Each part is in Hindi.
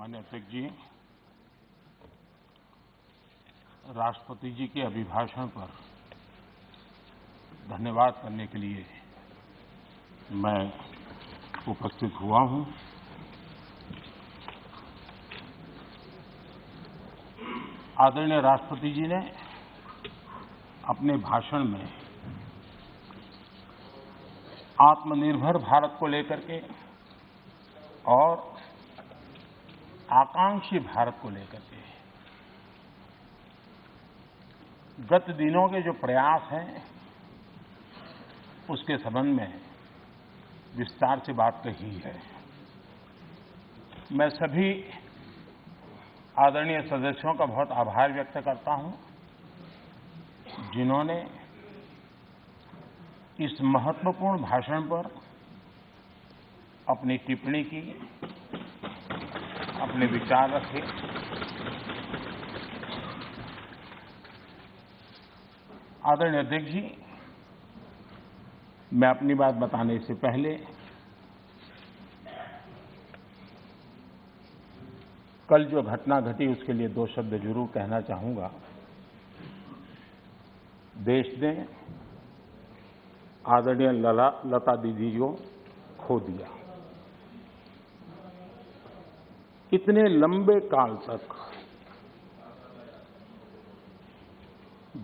माननीय अध्यक्ष जी, राष्ट्रपति जी के अभिभाषण पर धन्यवाद करने के लिए मैं उपस्थित हुआ हूं। आदरणीय राष्ट्रपति जी ने अपने भाषण में आत्मनिर्भर भारत को लेकर के और आकांक्षी भारत को लेकर के गत दिनों के जो प्रयास हैं उसके संबंध में विस्तार से बात कही है। मैं सभी आदरणीय सदस्यों का बहुत आभार व्यक्त करता हूं जिन्होंने इस महत्वपूर्ण भाषण पर अपनी टिप्पणी की, अपने विचार रखे। आदरणीय अध्यक्ष जी, मैं अपनी बात बताने से पहले कल जो घटना घटी उसके लिए दो शब्द जरूर कहना चाहूंगा। देश ने आदरणीय लता दीदी को खो दिया। इतने लंबे काल तक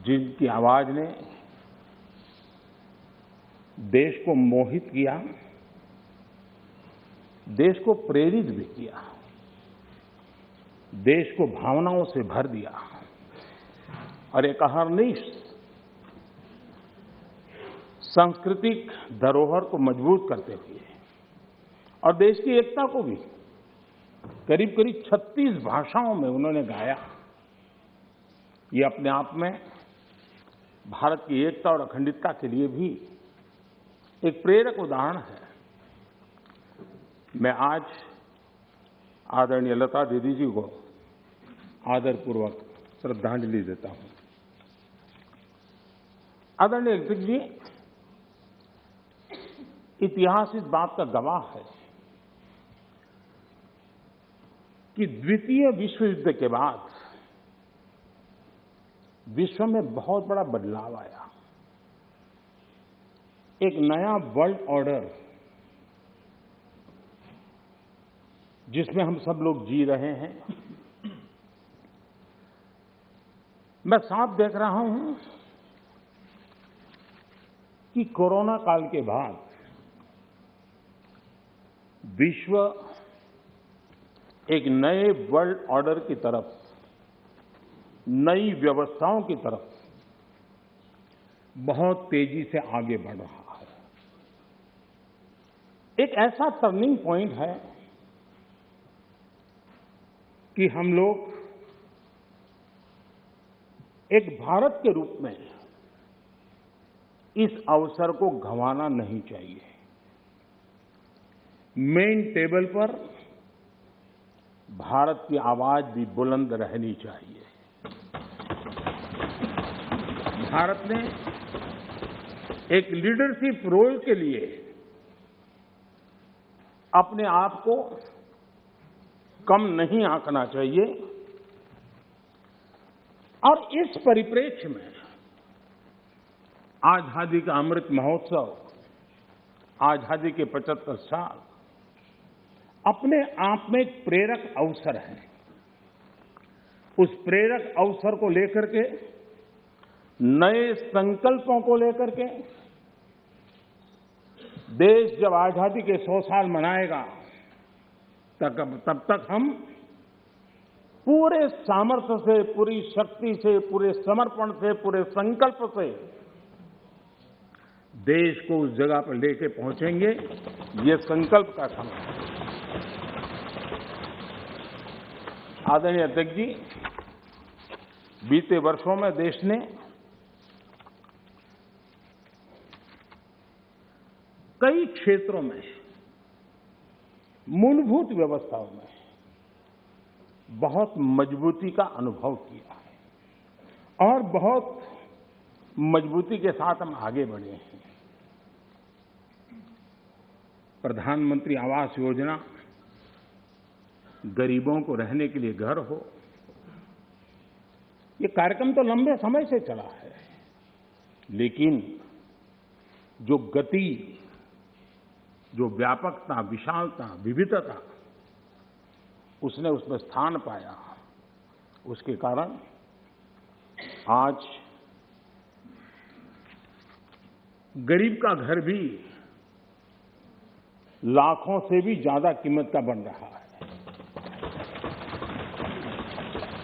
जिनकी आवाज ने देश को मोहित किया, देश को प्रेरित भी किया, देश को भावनाओं से भर दिया और एक अहर्निश सांस्कृतिक धरोहर को मजबूत करते हुए और देश की एकता को भी करीब करीब 36 भाषाओं में उन्होंने गाया। ये अपने आप में भारत की एकता और अखंडता के लिए भी एक प्रेरक उदाहरण है। मैं आज आदरणीय लता दीदी जी को आदरपूर्वक श्रद्धांजलि देता हूं। आदरणीय अध्यक्ष जी, इतिहास इस बात का गवाह है कि द्वितीय विश्व युद्ध के बाद विश्व में बहुत बड़ा बदलाव आया। एक नया वर्ल्ड ऑर्डर जिसमें हम सब लोग जी रहे हैं। मैं साफ देख रहा हूं कि कोरोना काल के बाद विश्व एक नए वर्ल्ड ऑर्डर की तरफ, नई व्यवस्थाओं की तरफ बहुत तेजी से आगे बढ़ रहा है। एक ऐसा टर्निंग पॉइंट है कि हम लोग एक भारत के रूप में इस अवसर को गंवाना नहीं चाहिए। मेन टेबल पर भारत की आवाज भी बुलंद रहनी चाहिए। भारत ने एक लीडरशिप रोल के लिए अपने आप को कम नहीं आंकना चाहिए और इस परिप्रेक्ष्य में आजादी का अमृत महोत्सव, आजादी के 75 साल अपने आप में एक प्रेरक अवसर है। उस प्रेरक अवसर को लेकर के, नए संकल्पों को लेकर के देश जब आजादी के 100 साल मनाएगा तब तक हम पूरे सामर्थ्य से, पूरी शक्ति से, पूरे समर्पण से, पूरे संकल्प से देश को उस जगह पर लेके पहुंचेंगे। ये संकल्प का समय है। आदरणीय अध्यक्ष जी, बीते वर्षों में देश ने कई क्षेत्रों में, मूलभूत व्यवस्थाओं में बहुत मजबूती का अनुभव किया है और बहुत मजबूती के साथ हम आगे बढ़े हैं। प्रधानमंत्री आवास योजना गरीबों को रहने के लिए घर हो। ये कार्यक्रम तो लंबे समय से चला है, लेकिन जो गति, जो व्यापकता, विशालता, विविधता उसने उसमें स्थान पाया, उसके कारण आज गरीब का घर भी लाखों से भी ज्यादा कीमत का बन रहा है।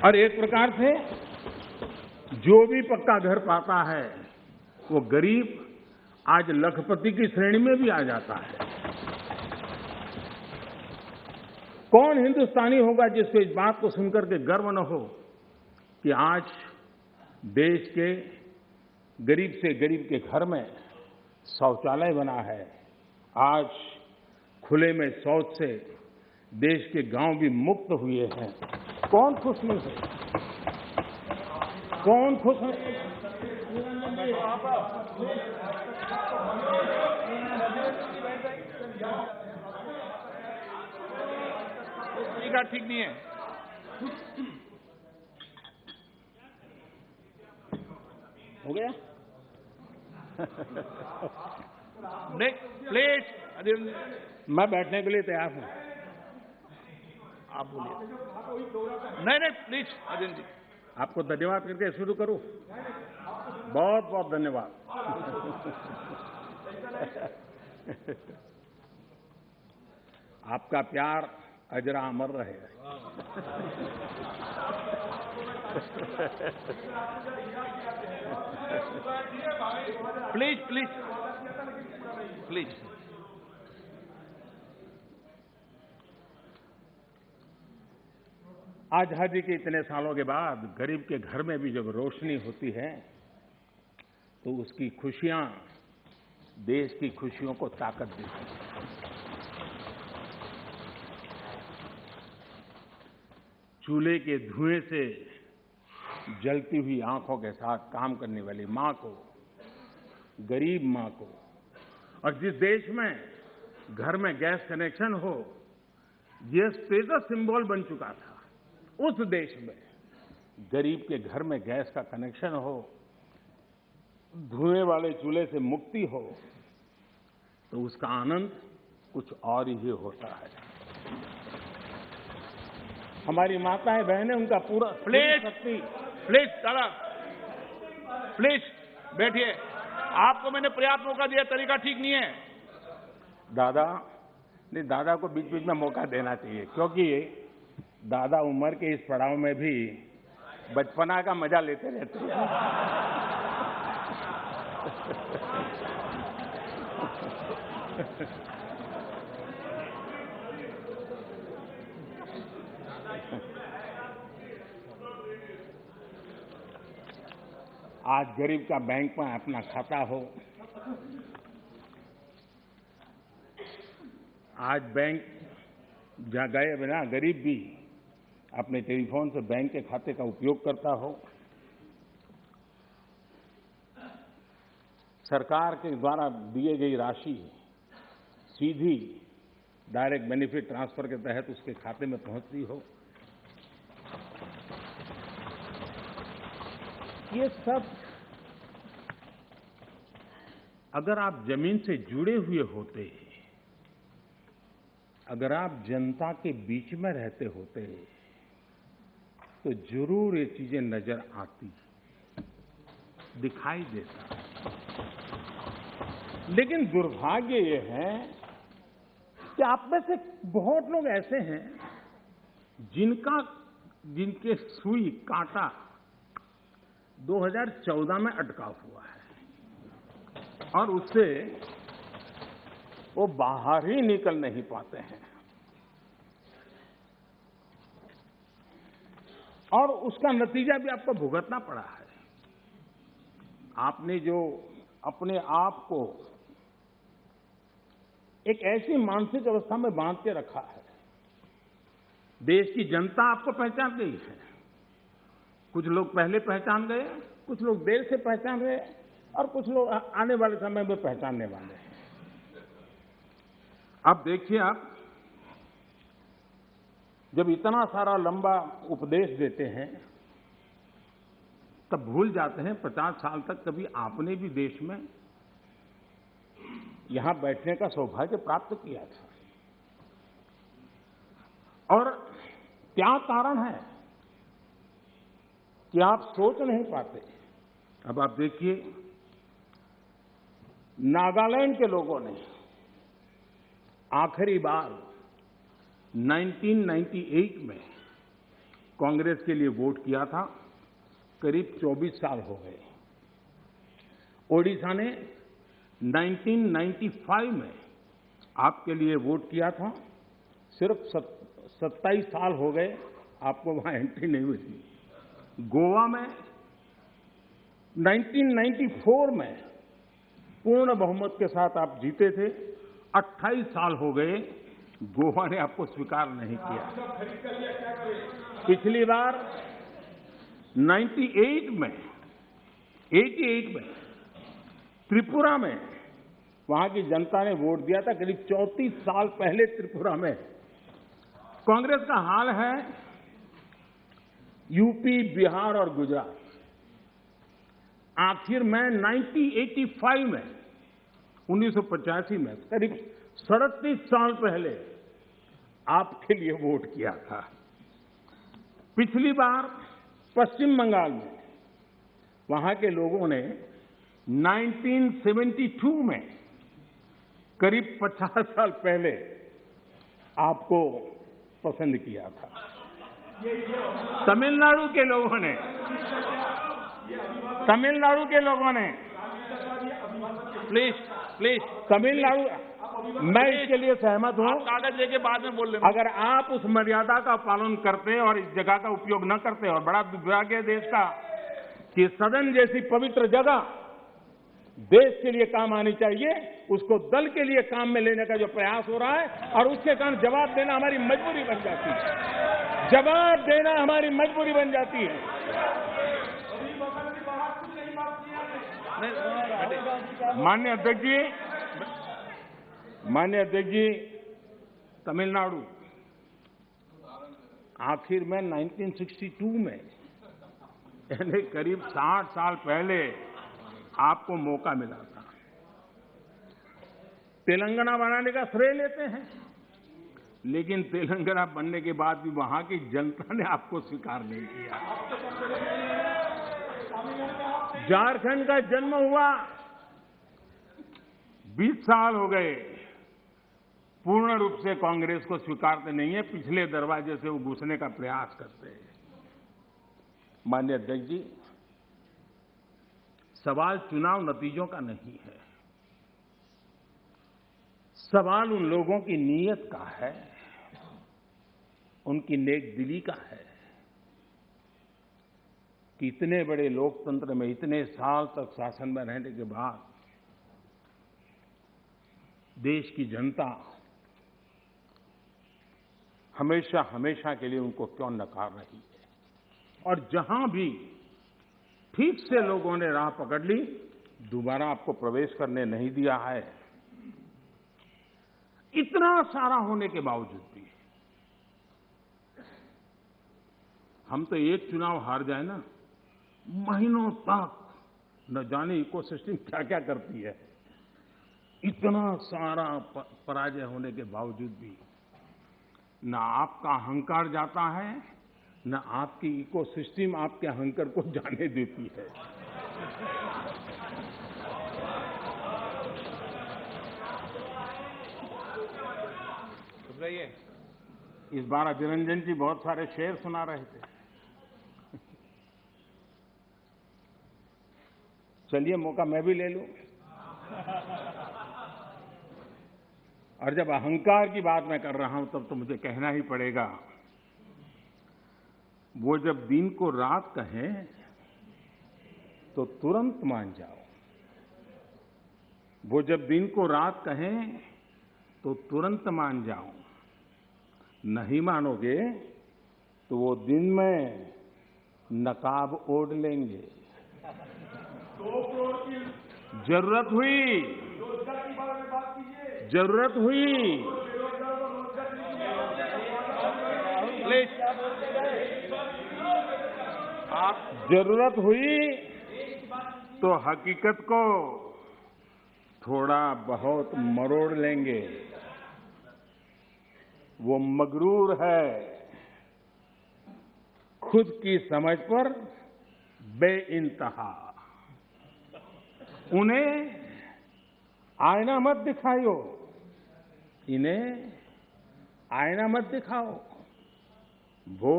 और एक प्रकार से जो भी पक्का घर पाता है वो गरीब आज लखपति की श्रेणी में भी आ जाता है। कौन हिंदुस्तानी होगा जिसको इस बात को सुनकर के गर्व न हो कि आज देश के गरीब से गरीब के घर में शौचालय बना है। आज खुले में शौच से देश के गांव भी मुक्त हुए हैं। कौन खुश नहीं है? कौन खुश है? ठीक नहीं है। हो गया? प्लीज, मैं बैठने के लिए तैयार हूं। आप बोलिए। नहीं, प्लीज अजय जी। आपको धन्यवाद करके शुरू करूं। बहुत बहुत धन्यवाद। आपका प्यार अजरा अमर रहे। Please please please. आजादी के इतने सालों के बाद गरीब के घर में भी जब रोशनी होती है तो उसकी खुशियां देश की खुशियों को ताकत देती हैं। चूल्हे के धुएं से जलती हुई आंखों के साथ काम करने वाली मां को, गरीब मां को, और जिस देश में घर में गैस कनेक्शन हो यह स्टेटस सिंबल बन चुका था, उस देश में गरीब के घर में गैस का कनेक्शन हो, धुएं वाले चूल्हे से मुक्ति हो, तो उसका आनंद कुछ और ही होता है। हमारी माताएं बहनें उनका पूरा प्लीज दादा, प्लीज बैठिए। आपको मैंने पर्याप्त मौका दिया, तरीका ठीक नहीं है। दादा को बीच बीच में मौका देना चाहिए, क्योंकि दादा उम्र के इस पड़ाव में भी बचपना का मजा लेते रहते हैं। आज गरीब का बैंक में अपना खाता हो, आज बैंक जहां गए बिना गरीब भी अपने टेलीफोन से बैंक के खाते का उपयोग करता हो, सरकार के द्वारा दिए गई राशि सीधी डायरेक्ट बेनिफिट ट्रांसफर के तहत उसके खाते में पहुंचती हो, ये सब अगर आप जमीन से जुड़े हुए होते, अगर आप जनता के बीच में रहते होते तो जरूर ये चीजें नजर आती, दिखाई देता। लेकिन दुर्भाग्य ये है कि आप में से बहुत लोग ऐसे हैं जिनके सुई कांटा 2014 में अटका हुआ है और उससे वो बाहर ही निकल नहीं पाते हैं, और उसका नतीजा भी आपको भुगतना पड़ा है। आपने जो अपने आप को एक ऐसी मानसिक अवस्था में बांध के रखा है, देश की जनता आपको पहचान गई है। कुछ लोग पहले पहचान गए, कुछ लोग देर से पहचान गए, और कुछ लोग आने वाले समय में पहचानने वाले हैं। अब देखिए, आप जब इतना सारा लंबा उपदेश देते हैं तब भूल जाते हैं 50 साल तक कभी आपने भी देश में यहां बैठने का सौभाग्य प्राप्त किया था। और क्या कारण है कि आप सोच नहीं पाते। अब आप देखिए, नागालैंड के लोगों ने आखिरी बार 1998 में कांग्रेस के लिए वोट किया था, करीब 24 साल हो गए। ओडिशा ने 1995 में आपके लिए वोट किया था, सिर्फ 27 साल हो गए, आपको वहां एंट्री नहीं मिली। गोवा में 1994 में पूर्ण बहुमत के साथ आप जीते थे, 28 साल हो गए, गोवा ने आपको स्वीकार नहीं किया। पिछली बार 88 में त्रिपुरा में वहां की जनता ने वोट दिया था, करीब 34 साल पहले त्रिपुरा में। कांग्रेस का हाल है यूपी, बिहार और गुजरात। आखिर में 1985 में 1985 में करीब 37 साल पहले आपके लिए वोट किया था। पिछली बार पश्चिम बंगाल में वहां के लोगों ने 1972 में करीब 50 साल पहले आपको पसंद किया था। तमिलनाडु के लोगों ने प्लीज तमिलनाडु, मैं इसके लिए सहमत हूं। कागज लेके बाद में बोल लेना। अगर आप उस मर्यादा का पालन करते और इस जगह का उपयोग न करते, और बड़ा दुर्भाग्य है देश का कि सदन जैसी पवित्र जगह देश के लिए काम आनी चाहिए, उसको दल के लिए काम में लेने का जो प्रयास हो रहा है, और उसके कारण जवाब देना हमारी मजबूरी बन जाती है। जवाब देना हमारी मजबूरी बन जाती है। माननीय अध्यक्ष जी, तमिलनाडु आखिर में 1962 में, यानी करीब 60 साल पहले आपको मौका मिला था। तेलंगाना बनाने का श्रेय लेते हैं, लेकिन तेलंगाना बनने के बाद भी वहां की जनता ने आपको स्वीकार नहीं किया। झारखंड का जन्म हुआ, 20 साल हो गए, पूर्ण रूप से कांग्रेस को स्वीकारते नहीं है, पिछले दरवाजे से वो घुसने का प्रयास करते हैं। माननीय अध्यक्ष जी, सवाल चुनाव नतीजों का नहीं है, सवाल उन लोगों की नीयत का है, उनकी नेक दिली का है कि इतने बड़े लोकतंत्र में इतने साल तक शासन में रहने के बाद देश की जनता हमेशा हमेशा के लिए उनको क्यों नकार रही है। और जहां भी ठीक से लोगों ने राह पकड़ ली, दोबारा आपको प्रवेश करने नहीं दिया है। इतना सारा होने के बावजूद भी हम तो एक चुनाव हार जाए ना, महीनों तक न जाने इकोसिस्टम क्या क्या करती है। इतना सारा पराजय होने के बावजूद भी न आपका अहंकार जाता है, न आपकी इकोसिस्टम आपके अहंकार को जाने देती है। इस बार अभिरंजन जी बहुत सारे शेर सुना रहे थे। चलिए मौका मैं भी ले लूं। और जब अहंकार की बात मैं कर रहा हूं तब तो मुझे कहना ही पड़ेगा, वो जब दिन को रात कहें तो तुरंत मान जाओ, वो जब दिन को रात कहें तो तुरंत मान जाओ, नहीं मानोगे तो वो दिन में नकाब ओढ़ लेंगे। जरूरत हुई प्लीज आप जरूरत हुई तो हकीकत को थोड़ा बहुत मरोड़ लेंगे। वो मगरूर है, खुद की समझ पर बेइंतहा। उन्हें आईना मत दिखाइयो, इन्हें आईना मत दिखाओ, वो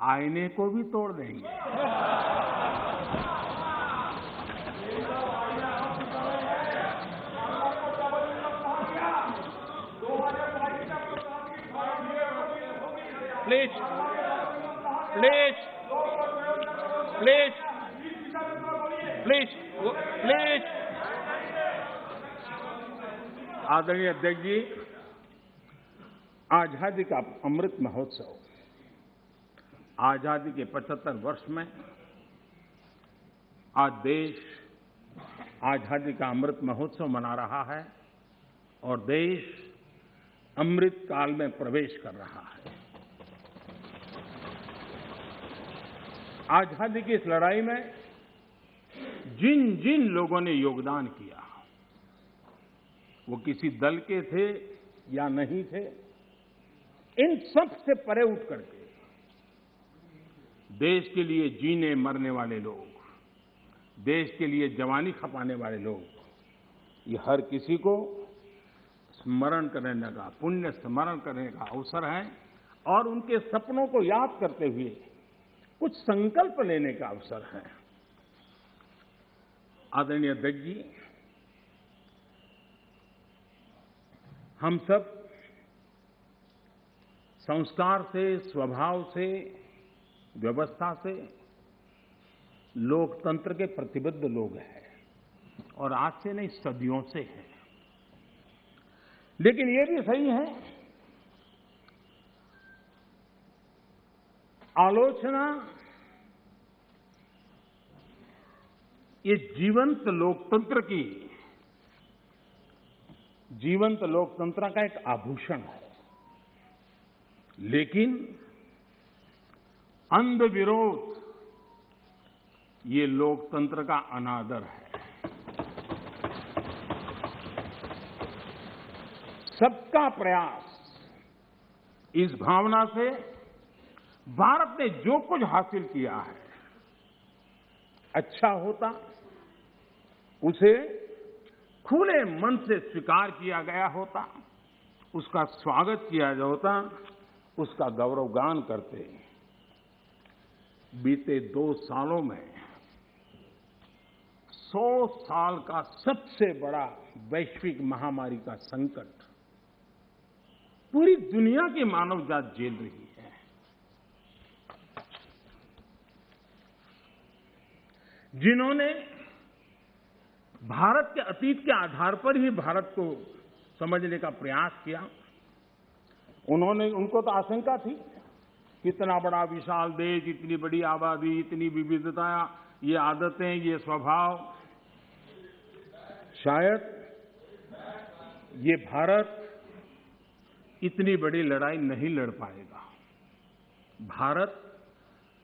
आईने को भी तोड़ देंगे। Please please please please please आदरणीय अध्यक्ष जी, आजादी का अमृत महोत्सव, आजादी के 75 वर्ष में आज देश आजादी का अमृत महोत्सव मना रहा है और देश अमृत काल में प्रवेश कर रहा है। आजादी की इस लड़ाई में जिन जिन लोगों ने योगदान किया, वो किसी दल के थे या नहीं थे, इन सब से परे उठ करके देश के लिए जीने मरने वाले लोग, देश के लिए जवानी खपाने वाले लोग, ये हर किसी को स्मरण करने का, पुण्य स्मरण करने का अवसर है और उनके सपनों को याद करते हुए कुछ संकल्प लेने का अवसर है। आदरणीय अध्यक्ष जी, हम सब संस्कार से, स्वभाव से, व्यवस्था से लोकतंत्र के प्रतिबद्ध लोग हैं और आज से नहीं, सदियों से हैं। लेकिन ये भी सही है, आलोचना ये जीवंत लोकतंत्र का एक आभूषण है, लेकिन अंध विरोध ये लोकतंत्र का अनादर है। सबका प्रयास, इस भावना से भारत ने जो कुछ हासिल किया है, अच्छा होता उसे खुले मन से स्वीकार किया गया होता, उसका स्वागत किया होता, उसका गौरवगान करते। बीते 2 सालों में 100 साल का सबसे बड़ा वैश्विक महामारी का संकट पूरी दुनिया की मानव जात झेल रही है। जिन्होंने भारत के अतीत के आधार पर ही भारत को समझने का प्रयास किया, उनको तो आशंका थी, कितना बड़ा विशाल देश, इतनी बड़ी आबादी, इतनी विविधता, ये आदतें, ये स्वभाव, शायद ये भारत इतनी बड़ी लड़ाई नहीं लड़ पाएगा, भारत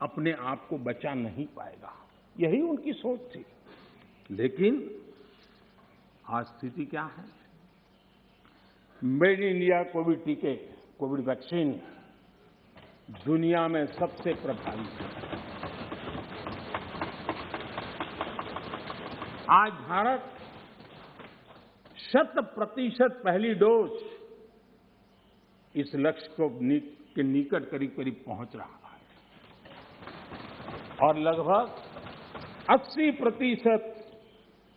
अपने आप को बचा नहीं पाएगा, यही उनकी सोच थी। लेकिन आज स्थिति क्या है? मेड इन इंडिया कोविड टीके, कोविड वैक्सीन दुनिया में सबसे प्रभावी है। आज भारत 100% पहली डोज इस लक्ष्य के निकट करीब पहुंच रहा है और लगभग 80%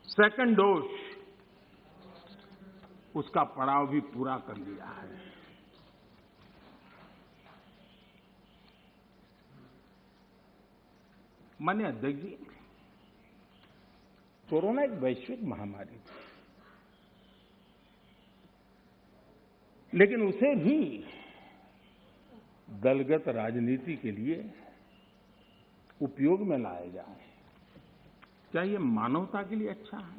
सेकंड डोज उसका पड़ाव भी पूरा कर लिया है। माननीय अध्यक्ष जी, कोरोना एक वैश्विक महामारी थी, लेकिन उसे भी दलगत राजनीति के लिए उपयोग में लाया जाए, क्या ये मानवता के लिए अच्छा है?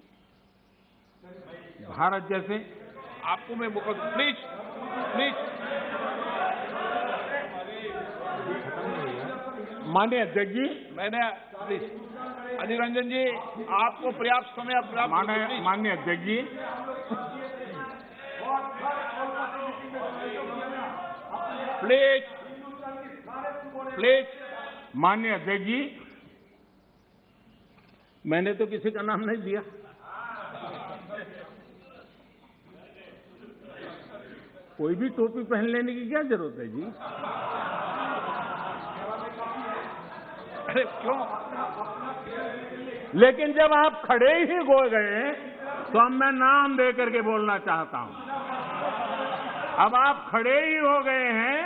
भारत जैसे, आपको मैं प्लीज प्लीज माननीय अध्यक्ष जी, मैंने प्लीज अधीर रंजन जी, आपको पर्याप्त समय माननीय अध्यक्ष जी, प्लीज प्लीज माननीय अध्यक्ष जी, मैंने तो किसी का नाम नहीं दिया। कोई भी टोपी पहन लेने की क्या जरूरत है जी? अरे क्यों? लेकिन जब आप खड़े ही हो गए तो अब मैं नाम दे करके बोलना चाहता हूं। अब आप खड़े ही हो गए हैं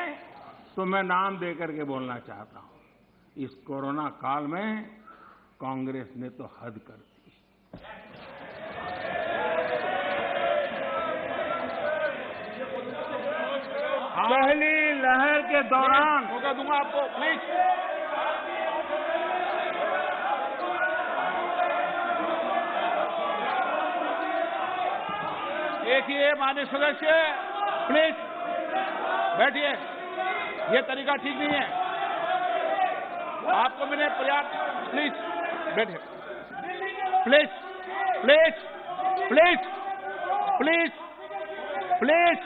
तो मैं नाम दे करके बोलना चाहता हूं। इस कोरोना काल में कांग्रेस ने तो हद कर दी। पहली लहर के दौरान मौका दूंगा आपको, प्लीज। देखिए माननीय सदस्य, प्लीज बैठिए, ये तरीका ठीक नहीं है। आपको मैंने पर्याप्त, प्लीज बैठिए, please please please please please.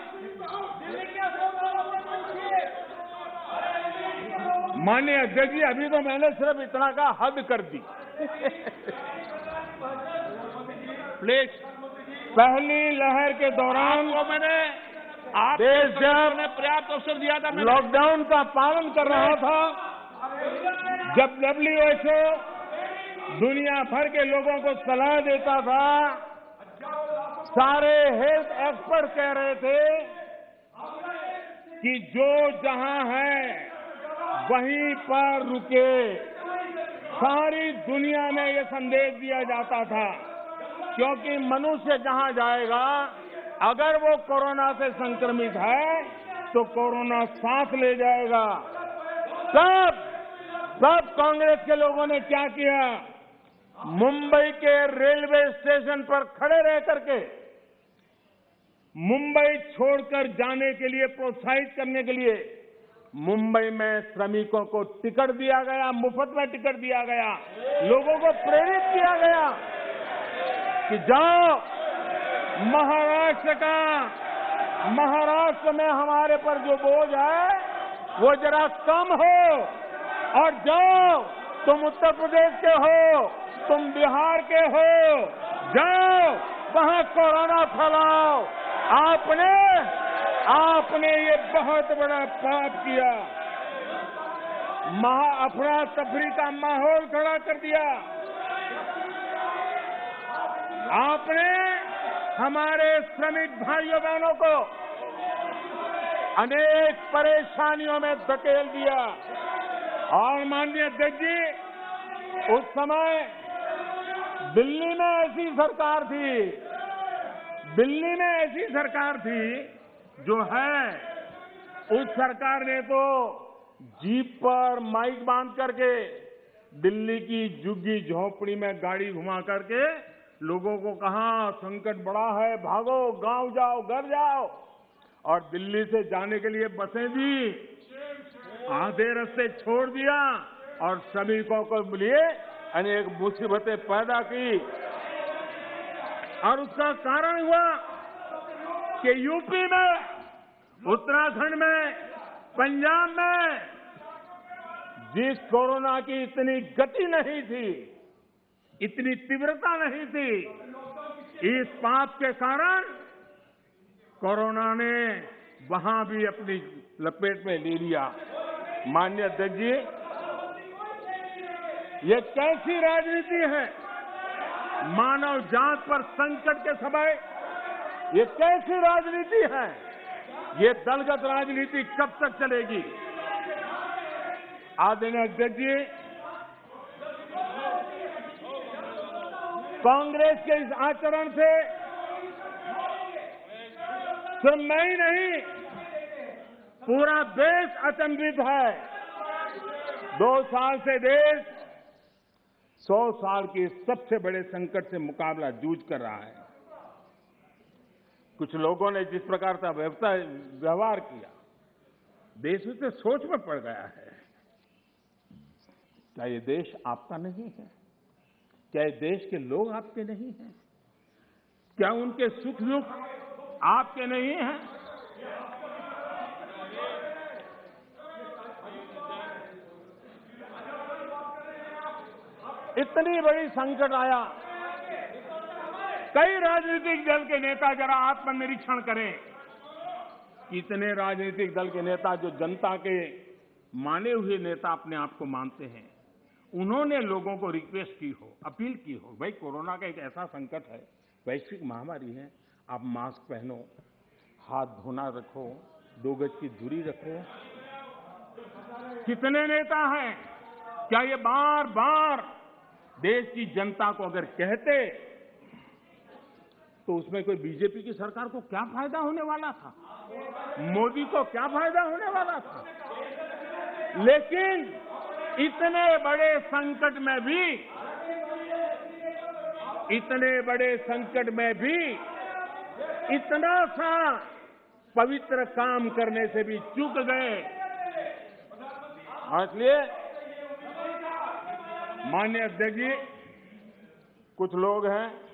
माननीय अध्यक्ष जी, अभी तो मैंने सिर्फ इतना का हद कर दी। प्लीज, पहली लहर के दौरान आपको मैंने देश जब पर्याप्त अवसर दिया था। लॉकडाउन का पालन कर रहा था, जब WHO दुनिया भर के लोगों को सलाह देता था, सारे हेल्थ एक्सपर्ट कह रहे थे कि जो जहां है वहीं पर रुके। सारी दुनिया में ये संदेश दिया जाता था, क्योंकि मनुष्य जहां जाएगा, अगर वो कोरोना से संक्रमित है तो कोरोना सांस ले जाएगा। सब कांग्रेस के लोगों ने क्या किया? मुंबई के रेलवे स्टेशन पर खड़े रह करके मुंबई छोड़कर जाने के लिए प्रोत्साहित करने के लिए मुंबई में श्रमिकों को टिकट दिया गया, मुफ्त में टिकट दिया गया, लोगों को प्रेरित किया गया कि जाओ महाराष्ट्र में हमारे पर जो बोझ है वो जरा कम हो, और जाओ, तुम उत्तर प्रदेश के हो, तुम बिहार के हो, जाओ वहां कोरोना फैलाओ। आपने ये बहुत बड़ा पाप किया, अफरा तफरी का माहौल खड़ा कर दिया। आपने हमारे श्रमिक भाइयों बहनों को अनेक परेशानियों में धकेल दिया। और माननीय अध्यक्ष जी, उस समय दिल्ली में ऐसी सरकार थी जो है, उस सरकार ने तो जीप पर माइक बांध करके दिल्ली की झुग्गी झोपड़ी में गाड़ी घुमा करके लोगों को कहा, संकट बड़ा है, भागो, गांव जाओ, घर जाओ। और दिल्ली से जाने के लिए बसें दी, आधे रास्ते छोड़ दिया और श्रमिकों को लिए अनेक मुसीबतें पैदा की। और उसका कारण हुआ कि यूपी में, उत्तराखंड में, पंजाब में जिस कोरोना की इतनी गति नहीं थी, इतनी तीव्रता नहीं थी, इस पाप के कारण कोरोना ने वहां भी अपनी लपेट में ले लिया। माननीय अध्यक्ष जी, ये कैसी राजनीति है? मानव जात पर संकट के समय ये कैसी राजनीति है? ये दलगत राजनीति कब तक चलेगी? आदरणीय अध्यक्ष जी, कांग्रेस के इस आचरण से सिर्फ मैं ही नहीं, पूरा देश अचंभित है। 2 साल से देश 100 साल के सबसे बड़े संकट से मुकाबला जूझ कर रहा है। कुछ लोगों ने जिस प्रकार का व्यवहार किया, देश उससे सोच में पड़ गया है। क्या ये देश आपका नहीं है? क्या ये देश के लोग आपके नहीं हैं? क्या उनके सुख दुख आपके नहीं हैं? इतनी बड़ी संकट आया, कई राजनीतिक दल के नेता जरा आत्मनिरीक्षण करें। कितने राजनीतिक दल के नेता जो जनता के माने हुए नेता अपने आप को मानते हैं, उन्होंने लोगों को रिक्वेस्ट की हो, अपील की हो, भाई कोरोना का एक ऐसा संकट है, वैश्विक महामारी है, आप मास्क पहनो, हाथ धोना रखो, 2 गज की दूरी रखो। कितने नेता हैं? क्या ये बार बार देश की जनता को अगर कहते तो उसमें कोई बीजेपी की सरकार को क्या फायदा होने वाला था? मोदी को क्या फायदा होने वाला था? लेकिन इतने बड़े संकट में भी इतना सा पवित्र काम करने से भी चूक गए। इसलिए माननीय अध्यक्ष जी, कुछ लोग हैं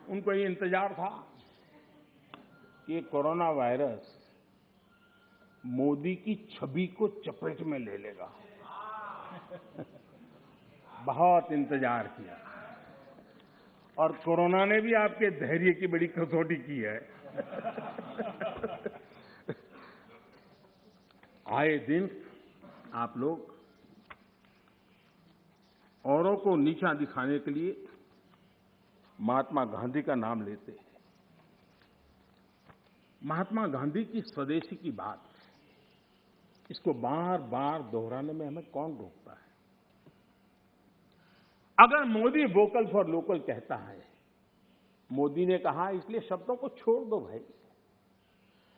उनको ये इंतजार था कि ये कोरोना वायरस मोदी की छवि को चपेट में ले लेगा। बहुत इंतजार किया और कोरोना ने भी आपके धैर्य की बड़ी कसौटी की है। आए दिन आप लोग औरों को नीचा दिखाने के लिए महात्मा गांधी का नाम लेते हैं। महात्मा गांधी की स्वदेशी की बात, इसको बार बार दोहराने में हमें कौन रोकता है? अगर मोदी वोकल फॉर लोकल कहता है, मोदी ने कहा इसलिए शब्दों को छोड़ दो भाई,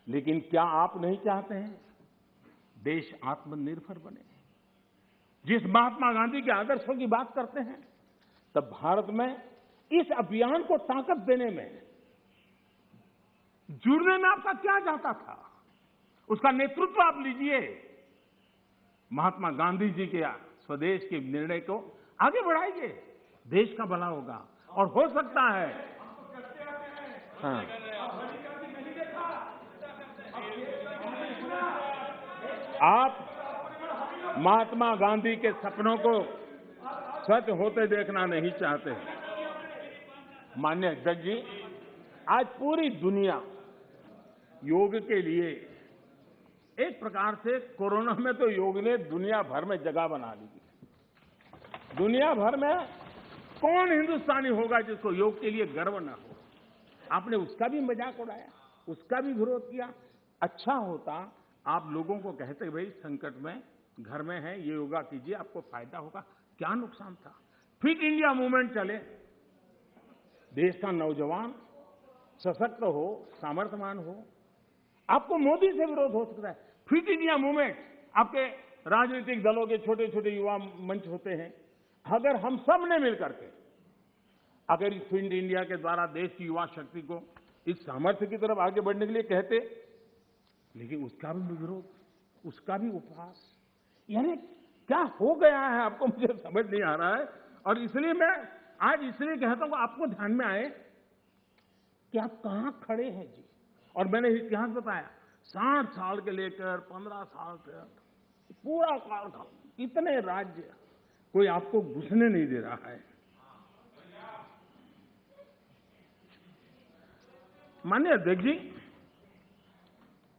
लेकिन क्या आप नहीं चाहते हैं देश आत्मनिर्भर बने? जिस महात्मा गांधी के आदर्शों की बात करते हैं, तब भारत में इस अभियान को ताकत देने में, जुड़ने में आपका क्या जाता था? उसका नेतृत्व आप लीजिए। महात्मा गांधी जी के स्वदेश के निर्णय को आगे बढ़ाइए, देश का भला होगा। और हो सकता है, हाँ, आप महात्मा गांधी के सपनों को सच होते देखना नहीं चाहते। माननीय अध्यक्ष जी, आज पूरी दुनिया योग के लिए, एक प्रकार से कोरोना में तो योग ने दुनिया भर में जगह बना ली। दुनिया भर में कौन हिंदुस्तानी होगा जिसको योग के लिए गर्व न हो? आपने उसका भी मजाक उड़ाया, उसका भी विरोध किया। अच्छा होता आप लोगों को कहते भाई संकट में घर में है, ये योगा कीजिए, आपको फायदा होगा। क्या नुकसान था? फिट इंडिया मूवमेंट चले, देश का नौजवान सशक्त हो, सामर्थ्यवान हो। आपको मोदी से विरोध हो सकता है। फिट इंडिया मूवमेंट, आपके राजनीतिक दलों के छोटे छोटे युवा मंच होते हैं। अगर हम सब ने मिलकर के अगर इस फिट इंडिया के द्वारा देश की युवा शक्ति को इस सामर्थ्य की तरफ आगे बढ़ने के लिए कहते, लेकिन उसका भी विरोध, उसका भी उपहास, यानी क्या हो गया है आपको मुझे समझ नहीं आ रहा है। और इसलिए मैं आज इसलिए कहता हूं आपको ध्यान में आए कि आप कहां खड़े हैं जी। और मैंने इतिहास बताया, 60 साल के लेकर 15 साल तक पूरा कालखंड, इतने राज्य, कोई आपको घुसने नहीं दे रहा है। माननीय अध्यक्ष जी,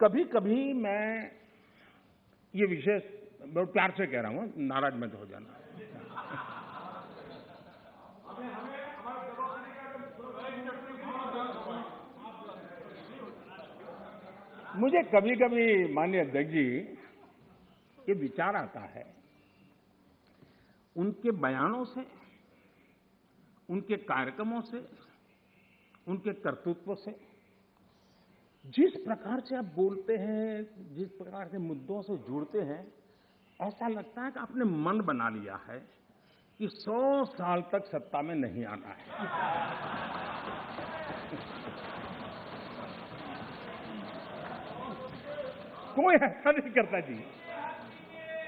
कभी कभी मैं ये विशेष बहुत प्यार से कह रहा हूं, नाराज मत हो जाना। मुझे कभी कभी माननीय अध्यक्ष जी ये विचार आता है, उनके बयानों से, उनके कार्यक्रमों से, उनके कर्तृत्व से, जिस प्रकार से आप बोलते हैं, जिस प्रकार से मुद्दों से जुड़ते हैं, ऐसा लगता है कि आपने मन बना लिया है कि 100 साल तक सत्ता में नहीं आना है। कोई ऐसा नहीं करता जी।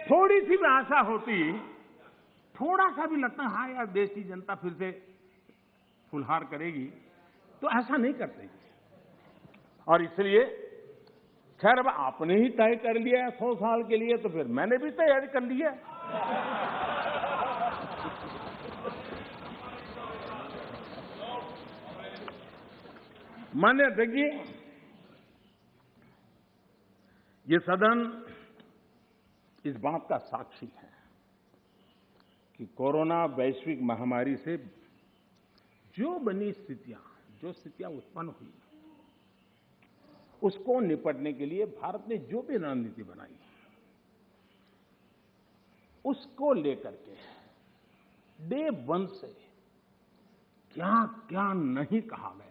थोड़ी सी भी आशा होती, थोड़ा सा भी लगता हाँ यार देश की जनता फिर से फुलहार करेगी, तो ऐसा नहीं करते। और इसलिए खैर अब आपने ही तय कर लिया है 100 साल के लिए, तो फिर मैंने भी तैयारी कर ली है। मान्य देखिए, ये सदन इस बात का साक्षी है कि कोरोना वैश्विक महामारी से जो बनी स्थितियां, जो स्थितियां उत्पन्न हुई, उसको निपटने के लिए भारत ने जो भी रणनीति बनाई, उसको लेकर के डे 1 से क्या क्या नहीं कहा गया,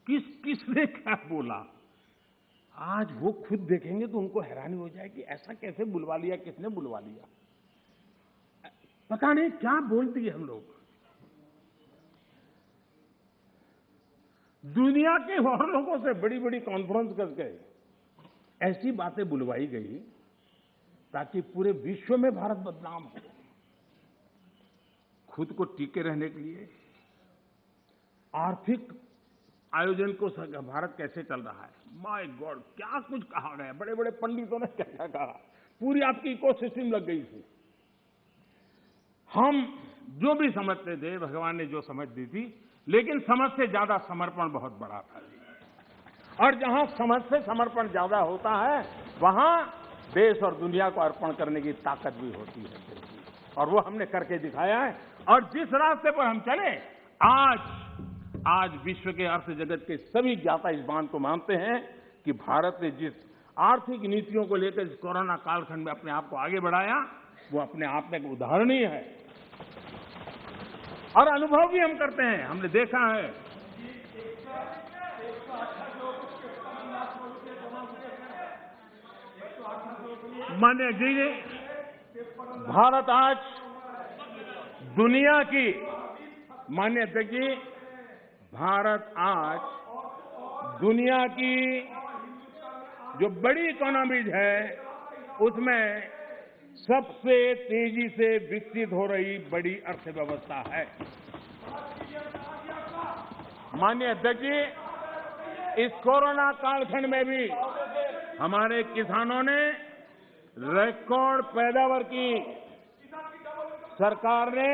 किसने क्या बोला, आज वो खुद देखेंगे तो उनको हैरानी हो जाएगी, ऐसा कैसे बुलवा लिया, किसने बुलवा लिया, पता नहीं क्या बोल दिए हम लोग। दुनिया के और लोगों से बड़ी बड़ी कॉन्फ्रेंस करके ऐसी बातें बुलवाई गई ताकि पूरे विश्व में भारत बदनाम हो। खुद को टिके रहने के लिए आर्थिक आयोजन को भारत कैसे चल रहा है, माय गॉड क्या कुछ कहा गया, बड़े बड़े पंडितों ने क्या क्या कहा, पूरी आपकी इकोसिस्टम लग गई थी। हम जो भी समझते थे, भगवान ने जो समझ दी थी, लेकिन समझ से ज्यादा समर्पण बहुत बड़ा था। और जहां समझ से समर्पण ज्यादा होता है, वहां देश और दुनिया को अर्पण करने की ताकत भी होती है, और वो हमने करके दिखाया है। और जिस रास्ते पर हम चले, आज विश्व के अर्थ जगत के सभी ज्ञाता इस बात को मानते हैं कि भारत ने जिस आर्थिक नीतियों को लेकर इस कोरोना कालखंड में अपने आप को आगे बढ़ाया, वो अपने आप में एक उदाहरणीय है। और अनुभव भी हम करते हैं, हमने देखा है। माननीय जी, भारत आज दुनिया की, माननीय अध्यक्ष जी, भारत आज दुनिया की जो बड़ी इकोनॉमीज है, उसमें सबसे तेजी से विकसित हो रही बड़ी अर्थव्यवस्था है। माननीय अध्यक्ष जी, इस कोरोना कालखंड में भी हमारे किसानों ने रिकॉर्ड पैदावार की, सरकार ने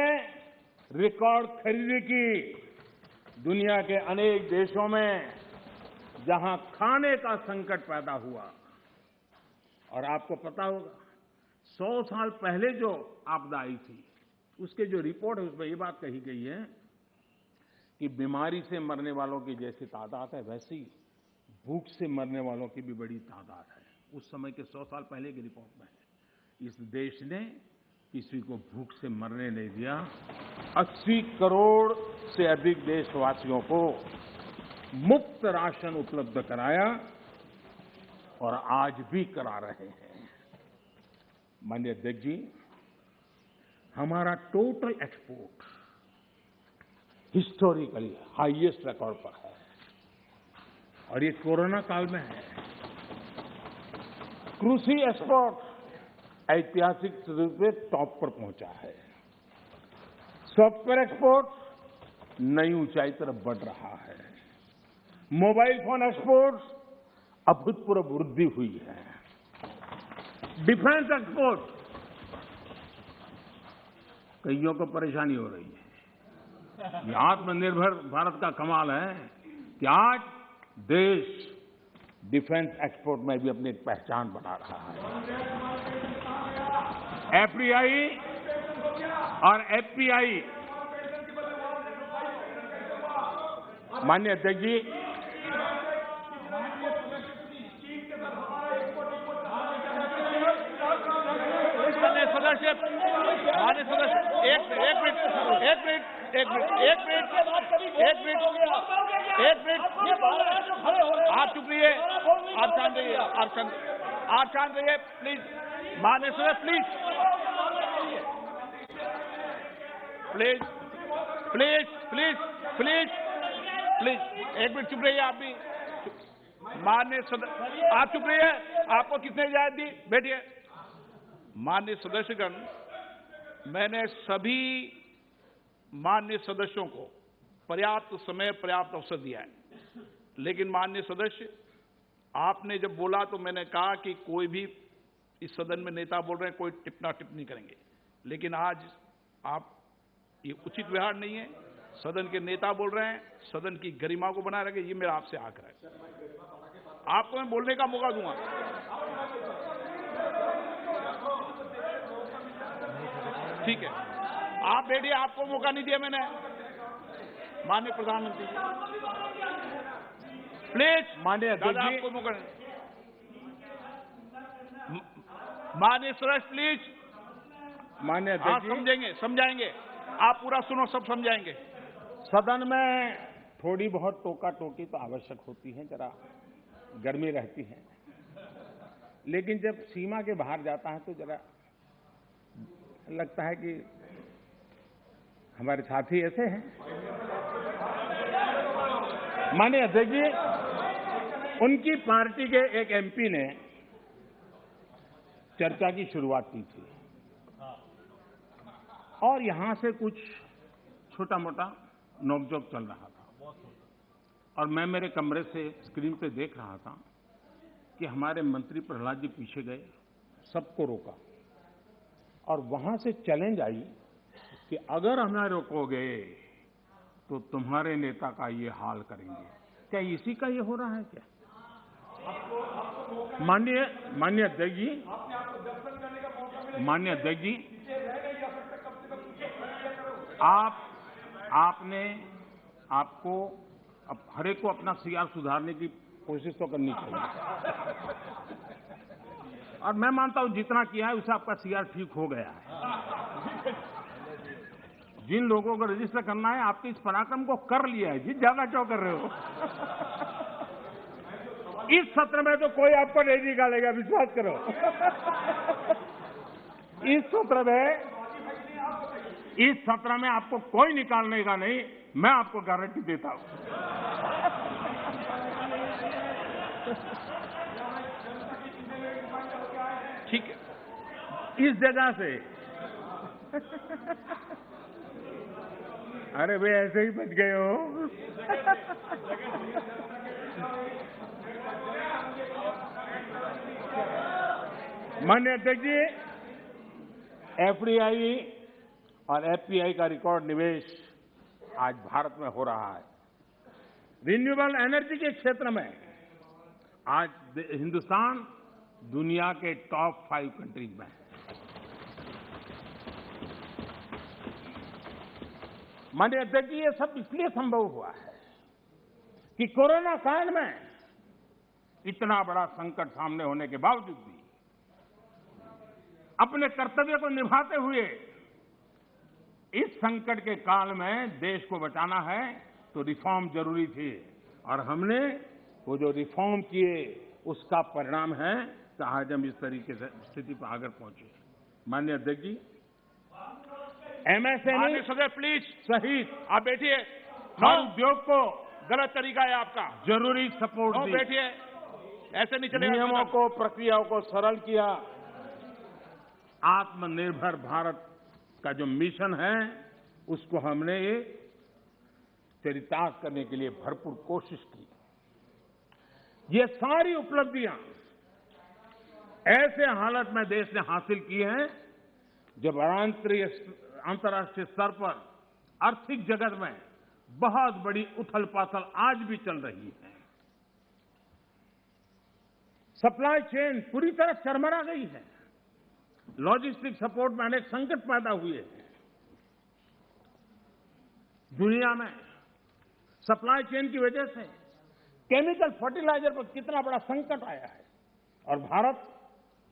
रिकॉर्ड खरीदी की। दुनिया के अनेक देशों में जहां खाने का संकट पैदा हुआ, और आपको पता होगा 100 साल पहले जो आपदा आई थी, उसके जो रिपोर्ट है उसमें ये बात कही गई है कि बीमारी से मरने वालों की जैसी तादाद है, वैसी भूख से मरने वालों की भी बड़ी तादाद है। उस समय के 100 साल पहले की रिपोर्ट में है। इस देश ने किसी को भूख से मरने नहीं दिया। 80 करोड़ से अधिक देशवासियों को मुफ्त राशन उपलब्ध कराया, और आज भी करा रहे हैं। माननीय अध्यक्ष जी, हमारा total export historically highest record पर है, और ये कोरोना काल में है। कृषि एक्सपोर्ट ऐतिहासिक रूप से टॉप पर पहुंचा है। सॉफ्टवेयर एक्सपोर्ट नई ऊंचाई तरफ बढ़ रहा है। मोबाइल फोन एक्सपोर्ट अभूतपूर्व वृद्धि हुई है। डिफेंस एक्सपोर्ट, कईयों को परेशानी हो रही है। ये आत्मनिर्भर भारत का कमाल है कि आज देश डिफेंस एक्सपोर्ट में भी अपनी पहचान बना रहा है। एफडीआई और एफपीआई, माननीय अध्यक्ष जी, सदस्य, माननीय सदस्य, एक मिनट, आप चुप रहिए, आप शांत रहिए, आप शांत रहिए प्लीज। माननीय सदस्य प्लीज, एक मिनट चुप रहिए आप भी। माननीय सदस्य, आप चुप रहिए। आपको किसने इजाजत दी? बैठिए। माननीय सदस्यगण, मैंने सभी माननीय सदस्यों को पर्याप्त समय, पर्याप्त अवसर दिया है, लेकिन माननीय सदस्य, आपने जब बोला तो मैंने कहा कि कोई भी इस सदन में नेता बोल रहे हैं, कोई टिप्पणी नहीं करेंगे, लेकिन आज आप, ये उचित व्यवहार नहीं है। सदन के नेता बोल रहे हैं, सदन की गरिमा को बनाए रखें, ये मेरा आपसे आग्रह है। आपको मैं बोलने का मौका दूंगा। ठीक है, आप बैठिए, आपको मौका नहीं दिया मैंने। माननीय प्रधानमंत्री प्लीज, माननीय अध्यक्ष जी, आपको मौका नहीं। माननीय सदस्य प्लीज। माननीय अध्यक्ष जी, समझाएंगे। आप पूरा सुनो, सब समझाएंगे। सदन में थोड़ी बहुत टोका टोकी तो आवश्यक होती है, जरा गर्मी रहती है, लेकिन जब सीमा के बाहर जाता है तो जरा लगता है कि हमारे साथी ऐसे हैं। माननीय अध्यक्ष जी, उनकी पार्टी के एक एमपी ने चर्चा की शुरुआत की थी और यहां से कुछ छोटा मोटा नोकझोंक चल रहा था और मैं मेरे कमरे से स्क्रीन पे देख रहा था कि हमारे मंत्री प्रहलाद जी पीछे गए, सबको रोका और वहां से चैलेंज आई कि अगर हमें रोकोगे तो तुम्हारे नेता का ये हाल करेंगे। क्या इसी का ये हो रहा है क्या? माननीय अध्यक्ष जी, माननीय अध्यक्ष जी, आपको अब हर एक को अपना सीआर सुधारने की कोशिश तो करनी चाहिए और मैं मानता हूं जितना किया है उससे आपका सीआर ठीक हो गया है। जिन लोगों को रजिस्टर करना है, आपके इस पराक्रम को कर लिया है जी, ज्यादा क्यों कर रहे हो? इस सत्र में तो कोई आपको नहीं निकालेगा, विश्वास करो। इस सत्र में आपको कोई निकालने का नहीं, मैं आपको गारंटी देता हूं। ठीक है, इस जगह से अरे वे ऐसे ही बच गए हो। माननीय अध्यक्ष जी, एफडीआई और एफपीआई का रिकॉर्ड निवेश आज भारत में हो रहा है। रिन्यूएबल एनर्जी के क्षेत्र में आज हिंदुस्तान दुनिया के टॉप 5 कंट्रीज में है। माननीय अध्यक्ष जी, ये सब इसलिए संभव हुआ है कि कोरोना काल में इतना बड़ा संकट सामने होने के बावजूद भी अपने कर्तव्य को निभाते हुए इस संकट के काल में देश को बचाना है तो रिफॉर्म जरूरी थी और हमने वो जो रिफॉर्म किए उसका परिणाम है कि आज हम इस तरीके से स्थिति पर आगे पहुंचे। माननीय अध्यक्ष जी, एमएसएमई सदस्य प्लीज सहित आप बैठिए। हर उद्योग को गलत तरीका है आपका। जरूरी सपोर्ट दी, बैठिए, ऐसे नहीं चलेगा। नियमों को, प्रक्रियाओं को सरल किया। आत्मनिर्भर भारत का जो मिशन है उसको हमने चरितार्थ करने के लिए भरपूर कोशिश की। ये सारी उपलब्धियां ऐसे हालत में देश ने हासिल की हैं जब अंतर्राष्ट्रीय स्तर पर आर्थिक जगत में बहुत बड़ी उथल पाथल आज भी चल रही है। सप्लाई चेन पूरी तरह चरमरा गई है। लॉजिस्टिक सपोर्ट में अनेक संकट पैदा हुए हैं। दुनिया में सप्लाई चेन की वजह से केमिकल फर्टिलाइजर पर कितना बड़ा संकट आया है और भारत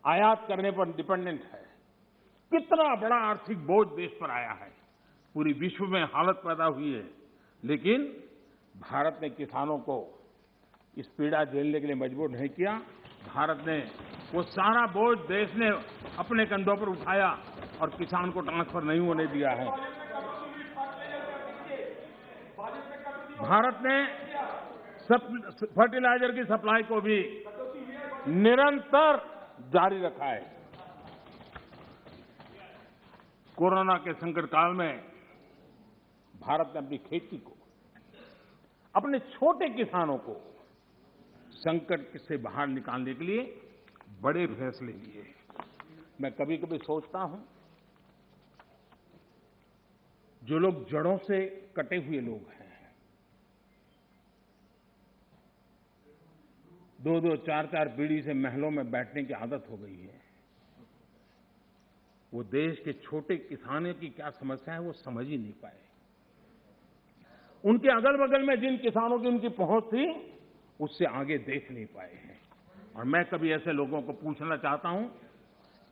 आयात करने पर डिपेंडेंट है। कितना बड़ा आर्थिक बोझ देश पर आया है। पूरी विश्व में हालत पैदा हुई है, लेकिन भारत ने किसानों को इस पीड़ा झेलने के लिए मजबूर नहीं किया। भारत ने वो सारा बोझ देश ने अपने कंधों पर उठाया और किसान को ट्रांसफर नहीं होने दिया है। भारत ने फर्टिलाइजर की सप्लाई को भी निरंतर जारी रखा है। कोरोना के संकट काल में भारत ने अपनी खेती को, अपने छोटे किसानों को संकट से बाहर निकालने के लिए बड़े फैसले लिए। मैं कभी कभी सोचता हूं, जो लोग जड़ों से कटे हुए लोग हैं, 2-2, 4-4 पीढ़ी से महलों में बैठने की आदत हो गई है, वो देश के छोटे किसानों की क्या समस्या है वो समझ ही नहीं पाए। उनके अगल बगल में जिन किसानों की उनकी पहुंच थी, उससे आगे देख नहीं पाए हैं। और मैं कभी ऐसे लोगों को पूछना चाहता हूं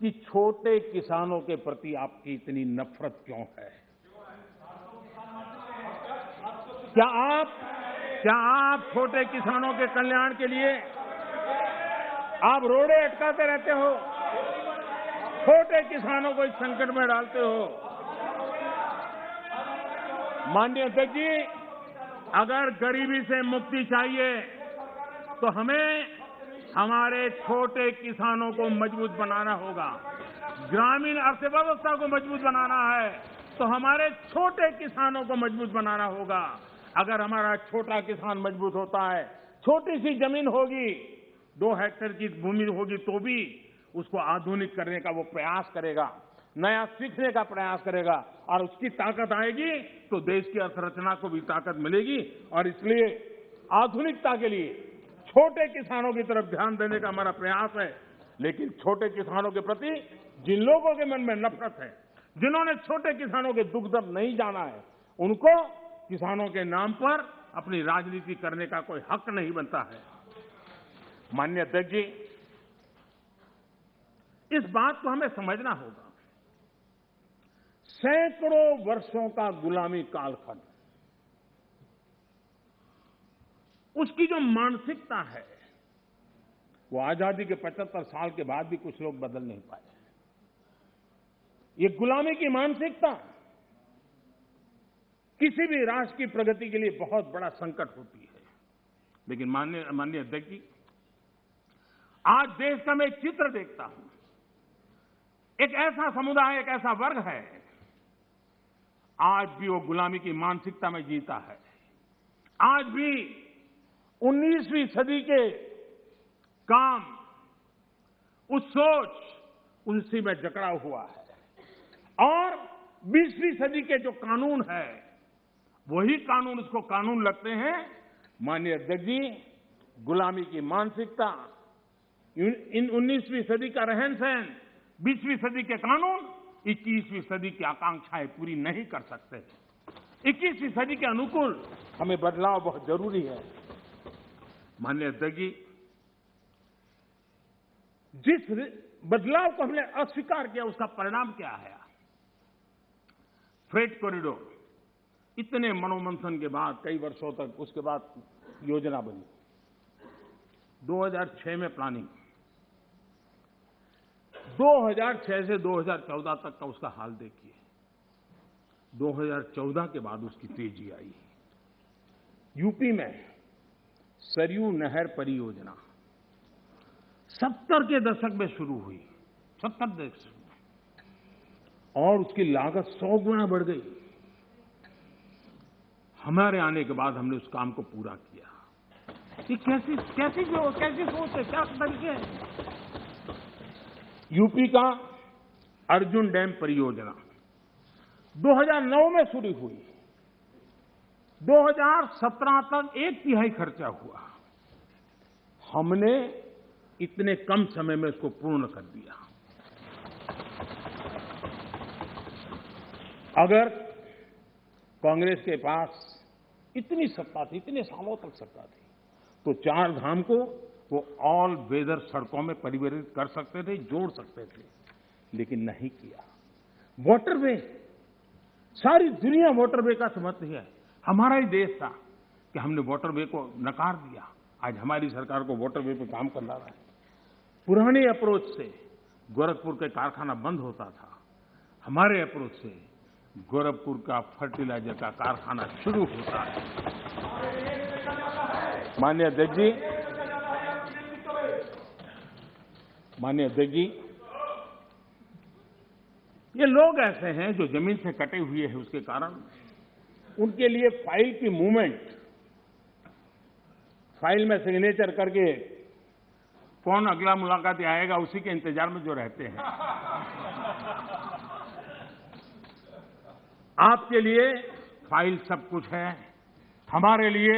कि छोटे किसानों के प्रति आपकी इतनी नफरत क्यों है? क्या आप छोटे किसानों के कल्याण के लिए आप रोड़े अटकाते रहते हो? छोटे किसानों को इस संकट में डालते हो। माननीय अध्यक्ष जी, अगर गरीबी से मुक्ति चाहिए तो हमें हमारे छोटे किसानों को मजबूत बनाना होगा। ग्रामीण अर्थव्यवस्था को मजबूत बनाना है तो हमारे छोटे किसानों को मजबूत बनाना होगा। अगर हमारा छोटा किसान मजबूत होता है, छोटी सी जमीन होगी, 2 हेक्टेयर की भूमि होगी, तो भी उसको आधुनिक करने का वो प्रयास करेगा, नया सीखने का प्रयास करेगा, और उसकी ताकत आएगी तो देश की अर्थरचना को भी ताकत मिलेगी। और इसलिए आधुनिकता के लिए छोटे किसानों की तरफ ध्यान देने का हमारा प्रयास है। लेकिन छोटे किसानों के प्रति जिन लोगों के मन में नफरत है, जिन्होंने छोटे किसानों के दुख दर्द नहीं जाना है, उनको किसानों के नाम पर अपनी राजनीति करने का कोई हक नहीं बनता है। माननीय अध्यक्ष जी, इस बात को हमें समझना होगा। सैकड़ों वर्षों का गुलामी कालखंड, उसकी जो मानसिकता है, वो आजादी के 75 साल के बाद भी कुछ लोग बदल नहीं पाए। ये गुलामी की मानसिकता किसी भी राष्ट्र की प्रगति के लिए बहुत बड़ा संकट होती है। लेकिन माननीय अध्यक्ष जी, आज देश का मैं एक चित्र देखता हूं। एक ऐसा समुदाय, एक ऐसा वर्ग है, आज भी वो गुलामी की मानसिकता में जीता है। आज भी 19वीं सदी के काम, उस सोच, उसी में जकड़ा हुआ है। और 20वीं सदी के जो कानून है, वही कानून उसको कानून लगते हैं। माननीय अध्यक्ष जी, गुलामी की मानसिकता, इन 19वीं सदी का रहन सहन, 20वीं सदी के कानून 21वीं सदी की आकांक्षाएं पूरी नहीं कर सकते। 21वीं सदी के अनुकूल हमें बदलाव बहुत जरूरी है। माननीय अध्यक्ष जी, जिस बदलाव को हमने अस्वीकार किया, उसका परिणाम क्या है? फ्रेट कॉरिडोर, इतने मनोमंथन के बाद, कई वर्षों तक उसके बाद योजना बनी। 2006 में प्लानिंग, 2006 से 2014 तक का उसका हाल देखिए। 2014 के बाद उसकी तेजी आई। यूपी में सरयू नहर परियोजना 70 के दशक में शुरू हुई, 70 दशक में, और उसकी लागत 100 गुना बढ़ गई। हमारे आने के बाद हमने उस काम को पूरा किया। ये कैसी सोच है, क्या तरीके हैं? यूपी का अर्जुन डैम परियोजना 2009 में शुरू हुई, 2017 तक 1/3 खर्चा हुआ। हमने इतने कम समय में उसको पूर्ण कर दिया। अगर कांग्रेस के पास इतनी सत्ता थी, इतने सालों तक सत्ता थी, तो 4 धाम को वो ऑल वेदर सड़कों में परिवर्तित कर सकते थे, जोड़ सकते थे, लेकिन नहीं किया। वाटरवे, सारी दुनिया वाटरवे का समर्थन है। हमारा ही देश था कि हमने वाटरवे को नकार दिया। आज हमारी सरकार को वाटरवे पे काम करना है। पुराने अप्रोच से गोरखपुर का कारखाना बंद होता था, हमारे अप्रोच से गोरखपुर का फर्टिलाइजर का कारखाना शुरू होता है। माननीय अध्यक्ष जी, ये लोग ऐसे हैं जो जमीन से कटे हुए हैं, उसके कारण उनके लिए फाइल की मूवमेंट, फाइल में सिग्नेचर करके कौन अगला मुलाकाती आएगा उसी के इंतजार में जो रहते हैं। आपके लिए फाइल सब कुछ है, हमारे लिए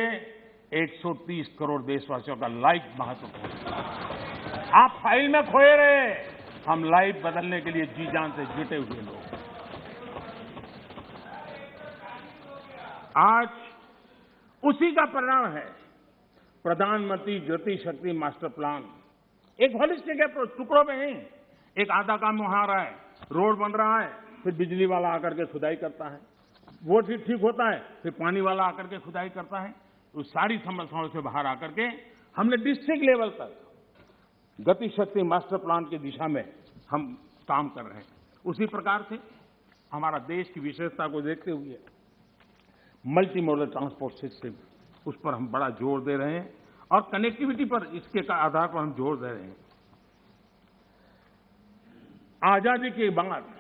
130 करोड़ देशवासियों का लाइफ महत्वपूर्ण है। आप फाइल में खोए रहे, हम लाइफ बदलने के लिए जी जान से जुटे हुए लोग। आज उसी का परिणाम है प्रधानमंत्री ज्योति शक्ति मास्टर प्लान। एक होलिस्टिक अप्रोच, टुकड़ों में नहीं। एक आधा काम वहां आ रहा है, रोड बन रहा है, फिर बिजली वाला आकर के खुदाई करता है, वो ठीक होता है, फिर पानी वाला आकर के खुदाई करता है। उस सारी समस्याओं से बाहर आकर के हमने डिस्ट्रिक्ट लेवल तक गति शक्ति मास्टर प्लान की दिशा में हम काम कर रहे हैं। उसी प्रकार से हमारा देश की विशेषता को देखते हुए मल्टी मॉडल ट्रांसपोर्ट सिस्टम, उस पर हम बड़ा जोर दे रहे हैं और कनेक्टिविटी पर इसके आधार पर हम जोर दे रहे हैं। आजादी के बाद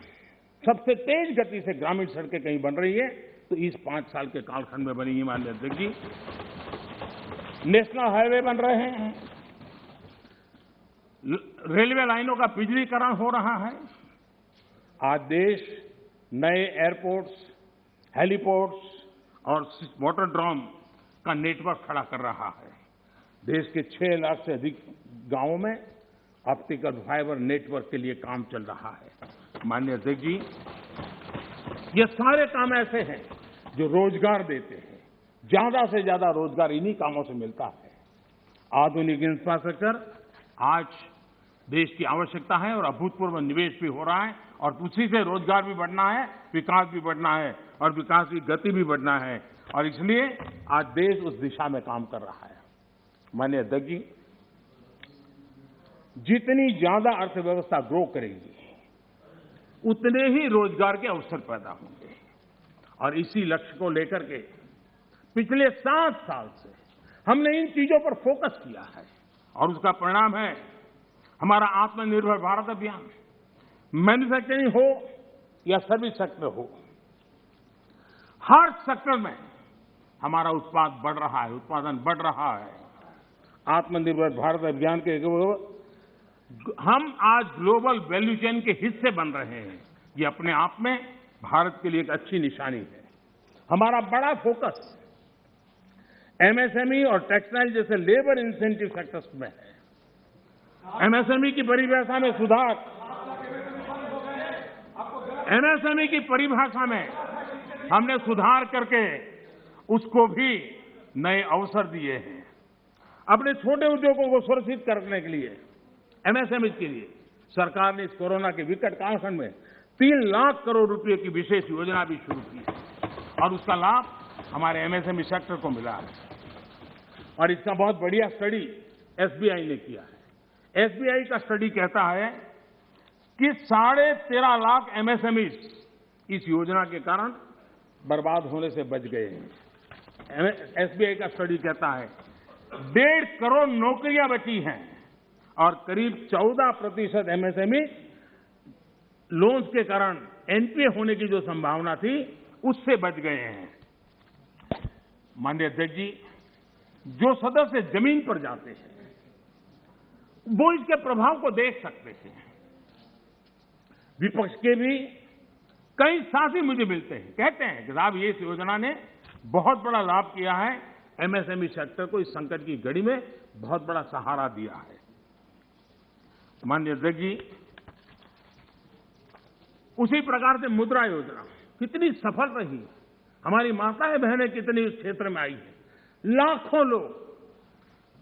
सबसे तेज गति से ग्रामीण सड़कें कहीं बन रही है तो इस 5 साल के कालखंड में बनी है। माननीय अध्यक्ष जी, नेशनल हाईवे बन रहे हैं, रेलवे लाइनों का बिजलीकरण हो रहा है। आज देश नए एयरपोर्ट्स, हेलीपोर्ट्स और वाटरड्रॉम का नेटवर्क खड़ा कर रहा है। देश के 6 लाख से अधिक गांवों में ऑप्टिकल फाइबर नेटवर्क के लिए काम चल रहा है। माननीय अध्यक्ष जी, ये सारे काम ऐसे हैं जो रोजगार देते हैं। ज्यादा से ज्यादा रोजगार इन्हीं कामों से मिलता है। आधुनिक इंफ्रास्ट्रक्चर आज देश की आवश्यकता है और अभूतपूर्व निवेश भी हो रहा है और उसी से रोजगार भी बढ़ना है, विकास भी बढ़ना है और विकास की गति भी बढ़ना है और इसलिए आज देश उस दिशा में काम कर रहा है। माननीय अध्यक्ष जी, जितनी ज्यादा अर्थव्यवस्था ग्रो करेगी उतने ही रोजगार के अवसर पैदा होंगे और इसी लक्ष्य को लेकर के पिछले 7 साल से हमने इन चीजों पर फोकस किया है और उसका परिणाम है हमारा आत्मनिर्भर भारत अभियान। मैन्युफैक्चरिंग हो या सर्विस सेक्टर हो, हर सेक्टर में हमारा उत्पाद बढ़ रहा है, उत्पादन बढ़ रहा है। आत्मनिर्भर भारत अभियान के हम आज ग्लोबल वैल्यू चेन के हिस्से बन रहे हैं। ये अपने आप में भारत के लिए एक अच्छी निशानी है। हमारा बड़ा फोकस एमएसएमई और टेक्सटाइल जैसे लेबर इंसेंटिव सेक्टर्स में है। एमएसएमई की परिभाषा में सुधार, एमएसएमई की परिभाषा में हमने सुधार करके उसको भी नए अवसर दिए हैं। अपने छोटे उद्योगों को सुरक्षित करने के लिए, एमएसएमई के लिए सरकार ने इस कोरोना के विकट कालखंड में 3 लाख करोड़ रुपए की विशेष योजना भी शुरू की है और उसका लाभ हमारे एमएसएमई सेक्टर को मिला है। और इसका बहुत बढ़िया स्टडी एसबीआई ने किया है। एसबीआई का स्टडी कहता है कि 13.5 लाख एमएसएमई इस योजना के कारण बर्बाद होने से बच गए हैं। एसबीआई का स्टडी कहता है 1.5 करोड़ नौकरियां बची हैं और करीब 14% एमएसएमई लोन्स के कारण एनपीए होने की जो संभावना थी उससे बच गए हैं। माननीय अध्यक्ष जी, जो सदस्य जमीन पर जाते हैं वो इसके प्रभाव को देख सकते हैं। विपक्ष के भी कई साथी मुझे मिलते हैं, कहते हैं कि साहब ये इस योजना ने बहुत बड़ा लाभ किया है, एमएसएमई सेक्टर को इस संकट की घड़ी में बहुत बड़ा सहारा दिया है। माननीय अध्यक्ष जी, उसी प्रकार से मुद्रा योजना कितनी सफल रही, हमारी माताएं बहनें कितनी इस क्षेत्र में आई है। लाखों लोग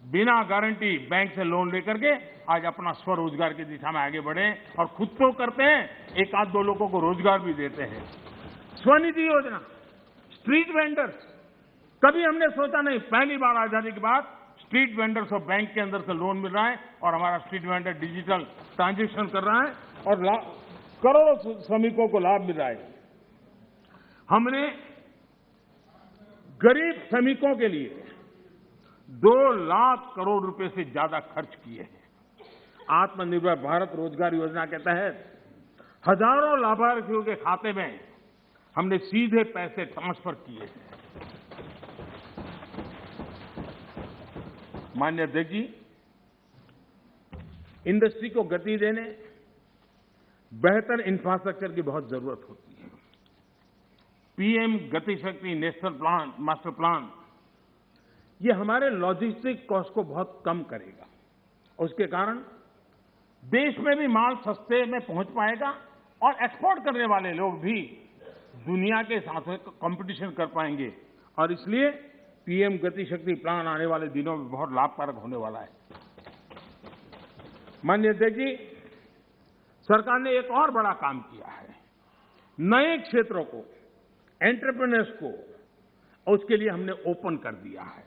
बिना गारंटी बैंक से लोन लेकर के आज अपना स्वरोजगार की दिशा में आगे बढ़े और खुद तो करते हैं, 1-2 लोगों को रोजगार भी देते हैं। स्वनिधि योजना, स्ट्रीट वेंडर्स, कभी हमने सोचा नहीं, पहली बार आजादी के बाद स्ट्रीट वेंडर्स को बैंक के अंदर से लोन मिल रहा है और हमारा स्ट्रीट वेंडर डिजिटल ट्रांजैक्शन कर रहा है और करोड़ों श्रमिकों को लाभ मिल रहा है। हमने गरीब श्रमिकों के लिए 2 लाख करोड़ रुपए से ज्यादा खर्च किए हैं। आत्मनिर्भर भारत रोजगार योजना के तहत हजारों लाभार्थियों के खाते में हमने सीधे पैसे ट्रांसफर किए हैं। माननीय अध्यक्ष जी, इंडस्ट्री को गति देने बेहतर इंफ्रास्ट्रक्चर की बहुत जरूरत होती है। पीएम गति शक्ति नेशनल प्लान, मास्टर प्लान, ये हमारे लॉजिस्टिक कॉस्ट को बहुत कम करेगा। उसके कारण देश में भी माल सस्ते में पहुंच पाएगा और एक्सपोर्ट करने वाले लोग भी दुनिया के साथ में कंपटीशन कर पाएंगे और इसलिए पीएम गति शक्ति प्लान आने वाले दिनों में बहुत लाभकारक होने वाला है। माननीय अध्यक्ष जी, सरकार ने एक और बड़ा काम किया है। नए क्षेत्रों को, एंटरप्रेन्योर्स को, उसके लिए हमने ओपन कर दिया है।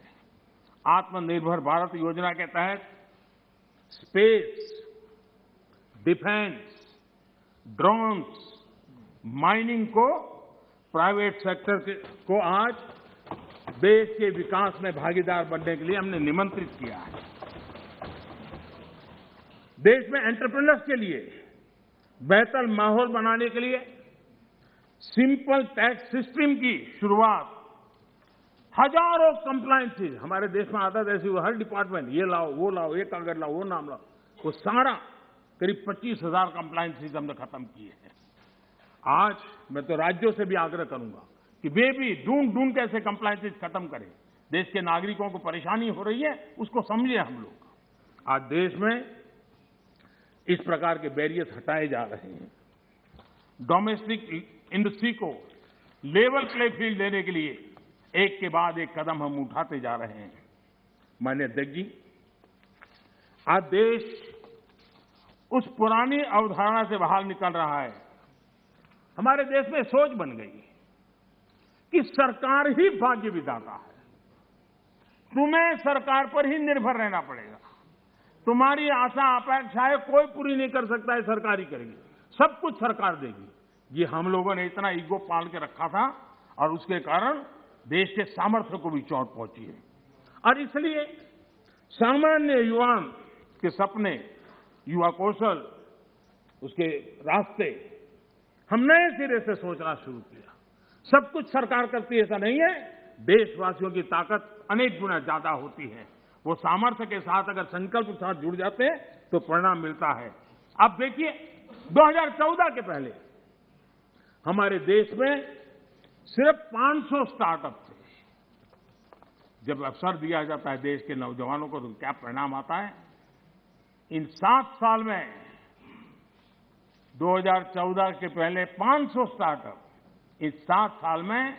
आत्मनिर्भर भारत योजना के तहत स्पेस, डिफेंस, ड्रोन्स, माइनिंग को, प्राइवेट सेक्टर को आज देश के विकास में भागीदार बनने के लिए हमने निमंत्रित किया है। देश में एंटरप्रेन्योर्स के लिए बेहतर माहौल बनाने के लिए सिंपल टैक्स सिस्टम की शुरुआत, हजारों कंप्लायंसेस हमारे देश में आदत ऐसी हुई, हर डिपार्टमेंट ये लाओ, वो लाओ, ये कागज लाओ, वो नाम लाओ, वो सारा करीब 25,000 कंप्लायंसेस हमने खत्म किए हैं। आज मैं तो राज्यों से भी आग्रह करूंगा कि वे भी ढूंढ के ऐसे कंप्लायंसेस खत्म करें। देश के नागरिकों को परेशानी हो रही है, उसको समझे हम लोग। आज देश में इस प्रकार के बैरियर्स हटाए जा रहे हैं। डोमेस्टिक इंडस्ट्री को लेवल प्ले फील्ड देने के लिए एक के बाद एक कदम हम उठाते जा रहे हैं। माननीय अध्यक्ष जी, आज देश उस पुरानी अवधारणा से बाहर निकल रहा है। हमारे देश में सोच बन गई कि सरकार ही भाग्य विधाता है, तुम्हें सरकार पर ही निर्भर रहना पड़ेगा, तुम्हारी आशा अपेक्षाएं कोई पूरी नहीं कर सकता है, सरकार ही करेगी, सब कुछ सरकार देगी। ये हम लोगों ने इतना ईगो पाल के रखा था और उसके कारण देश के सामर्थ्य को भी चोट पहुंची है। और इसलिए सामान्य युवा के सपने, युवा कौशल, उसके रास्ते हम नए सिरे से सोचना शुरू किया। सब कुछ सरकार करती है ऐसा नहीं है, देशवासियों की ताकत अनेक गुना ज्यादा होती है। वो सामर्थ्य के साथ अगर संकल्प के साथ जुड़ जाते हैं तो परिणाम मिलता है। अब देखिए, 2014 के पहले हमारे देश में सिर्फ 500 स्टार्टअप थे। जब अवसर दिया जाता है देश के नौजवानों को तो क्या परिणाम आता है। इन 7 साल में 2014 के पहले 500 स्टार्टअप, इस 7 साल में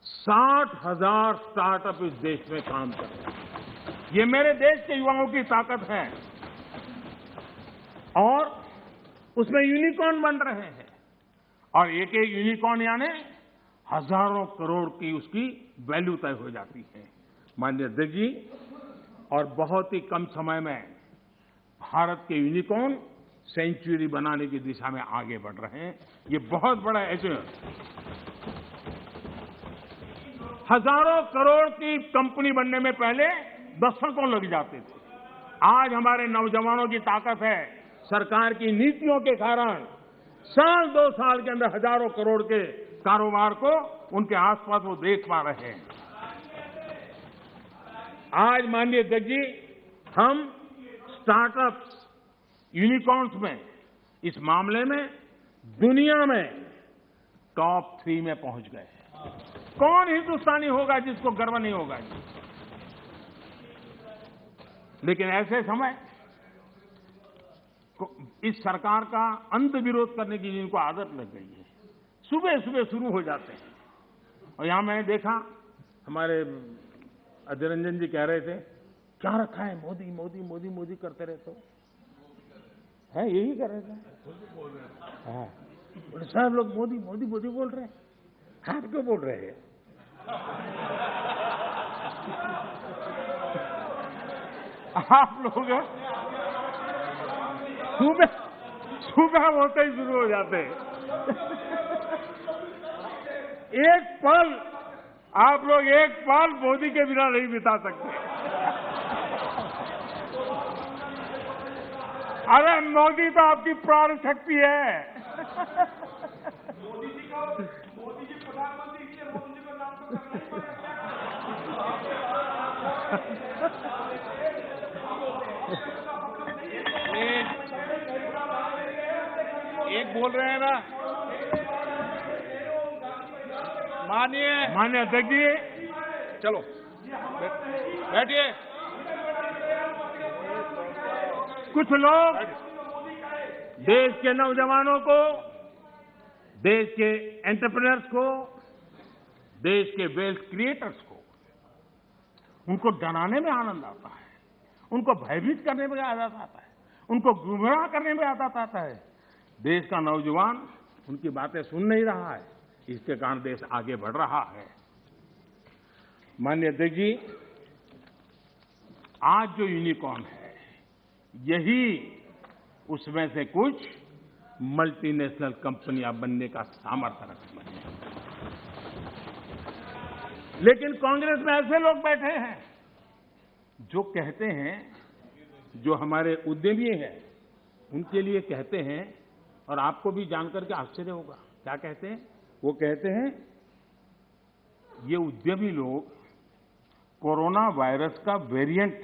60,000 स्टार्टअप इस देश में काम कर रहे हैं। ये मेरे देश के युवाओं की ताकत है और उसमें यूनिकॉर्न बन रहे हैं और एक एक यूनिकॉर्न यानी हजारों करोड़ की उसकी वैल्यू तय हो जाती है। माननीय अध्यक्ष जी, और बहुत ही कम समय में भारत के यूनिकॉर्न सेंचुरी बनाने की दिशा में आगे बढ़ रहे हैं। ये बहुत बड़ा अचीवमेंट। हजारों करोड़ की कंपनी बनने में पहले दशकों लग जाते थे। आज हमारे नौजवानों की ताकत है, सरकार की नीतियों के कारण साल 2 साल के अंदर हजारों करोड़ के कारोबार को उनके आसपास वो देख पा रहे हैं। आज माननीय अध्यक्ष जी, हम स्टार्टअप्स, यूनिकॉर्न्स में, इस मामले में दुनिया में टॉप 3 में पहुंच गए हैं। कौन हिंदुस्तानी होगा जिसको गर्व नहीं होगा जी? लेकिन ऐसे समय इस सरकार का अंत विरोध करने की जिनको आदत लग गई है, सुबह सुबह शुरू हो जाते हैं। और यहां मैंने देखा, हमारे अजय रंजन जी कह रहे थे, क्या रखा है मोदी मोदी मोदी मोदी करते रहते हो, है यही कर रहे थे। हाँ, सब लोग मोदी मोदी मोदी बोल रहे हैं, आप क्यों बोल रहे हैं? आप लोग सुबह होते ही शुरू हो जाते हैं। एक पल, आप लोग एक पल मोदी के बिना नहीं बिता सकते। अरे मोदी तो आपकी प्राण शक्ति है। मोदी जी प्रधानमंत्री इसलिए मोदी का नाम तो एक बोल रहे हैं ना। माननीय अध्यक्ष जी, चलो बैठिए। कुछ लोग देश के नौजवानों को, देश के एंटरप्रेन्योर्स को, देश के वेल्थ क्रिएटर्स को, उनको डराने में आनंद आता है, उनको भयभीत करने में आनंद आता है, उनको गुमराह करने में आनंद आता है। देश का नौजवान उनकी बातें सुन नहीं रहा है, इसके कारण देश आगे बढ़ रहा है। माननीय अध्यक्ष जी, आज जो यूनिकॉर्न है, यही उसमें से कुछ मल्टीनेशनल कंपनियां बनने का सामर्थ्य रखती हैं। लेकिन कांग्रेस में ऐसे लोग बैठे हैं जो कहते हैं, जो हमारे उद्यमी हैं उनके लिए कहते हैं, और आपको भी जानकर के आश्चर्य होगा, क्या कहते हैं? वो कहते हैं ये उद्यमी लोग कोरोना वायरस का वेरिएंट,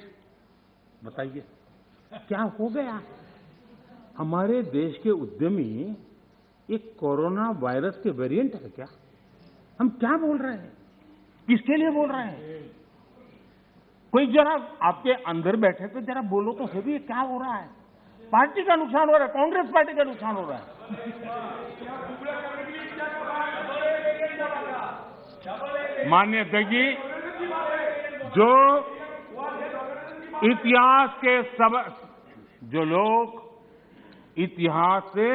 बताइए क्या हो गया? हमारे देश के उद्यमी एक कोरोना वायरस के वेरिएंट है क्या? हम क्या बोल रहे हैं? किसके लिए बोल रहे हैं? कोई जरा आपके अंदर बैठे तो जरा बोलो तो सही, ये क्या हो रहा है? पार्टी का नुकसान हो रहा है, कांग्रेस पार्टी का नुकसान हो रहा है। माननीय अध्यक्ष जी, जो इतिहास के जो लोग इतिहास से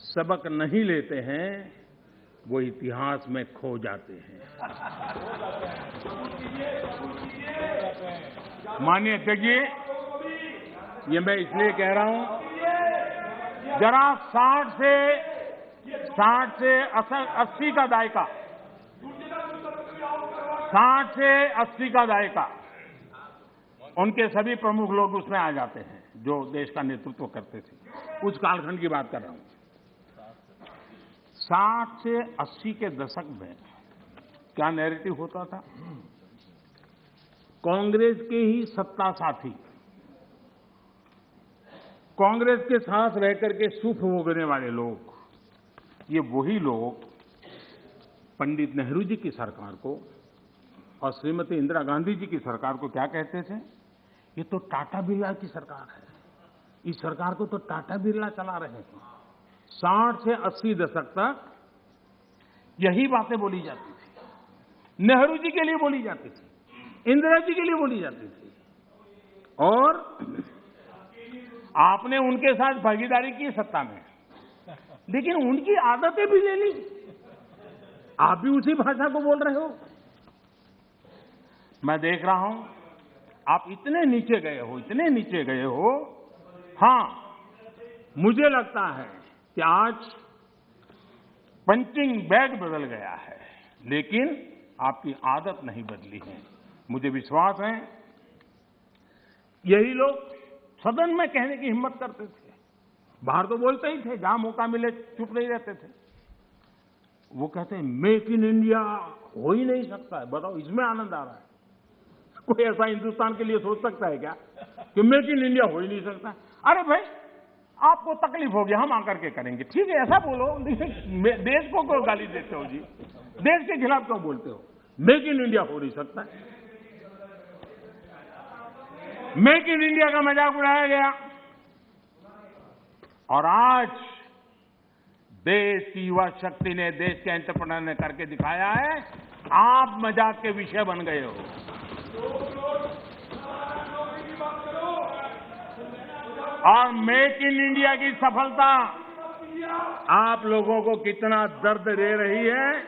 सबक नहीं लेते हैं, वो इतिहास में खो जाते हैं। माननीय अध्यक्ष जी, ये मैं इसलिए कह रहा हूं, जरा 60 से 80 का दायका, 60 से 80 का दायका, उनके सभी प्रमुख लोग उसमें आ जाते हैं जो देश का नेतृत्व करते थे। उस कालखंड की बात कर रहा हूं। 60 से 80 के दशक में क्या नैरेटिव होता था? कांग्रेस के ही सत्ता साथी, कांग्रेस के साथ रहकर के सुख भोगने वाले लोग, ये वही लोग पंडित नेहरू जी की सरकार को और श्रीमती इंदिरा गांधी जी की सरकार को क्या कहते थे? ये तो टाटा बिरला की सरकार है, इस सरकार को तो टाटा बिरला चला रहे हैं। 60 से 80 दशक तक यही बातें बोली जाती थी, नेहरू जी के लिए बोली जाती थी, इंदिरा जी के लिए बोली जाती थी, और आपने उनके साथ भागीदारी की सत्ता में, लेकिन उनकी आदतें भी ले ली, आप भी उसी भाषा को बोल रहे हो। मैं देख रहा हूं आप इतने नीचे गए हो, इतने नीचे गए हो। हां, मुझे लगता है कि आज पंचिंग बैग बदल गया है, लेकिन आपकी आदत नहीं बदली है। मुझे विश्वास है यही लोग सदन में कहने की हिम्मत करते थे, बाहर तो बोलते ही थे, जहां मौका मिले चुप नहीं रहते थे। वो कहते हैं मेक इन इंडिया हो ही नहीं सकता है। बताओ, इसमें आनंद आ रहा है? कोई ऐसा हिंदुस्तान के लिए सोच सकता है क्या कि मेक इन इंडिया हो ही नहीं सकता? अरे भाई, आपको तकलीफ होगी, हम आकर के करेंगे, ठीक है, ऐसा बोलो। देश को क्यों गाली देते हो जी? देश के खिलाफ क्यों बोलते हो? मेक इन इंडिया हो नहीं सकता। मेक इन इंडिया का मजाक उड़ाया गया, और आज देश की युवा शक्ति ने, देश के एंटरप्रेन्योर ने करके दिखाया है, आप मजाक के विषय बन गए हो। और मेक इन इंडिया की सफलता आप लोगों को कितना दर्द दे रही है,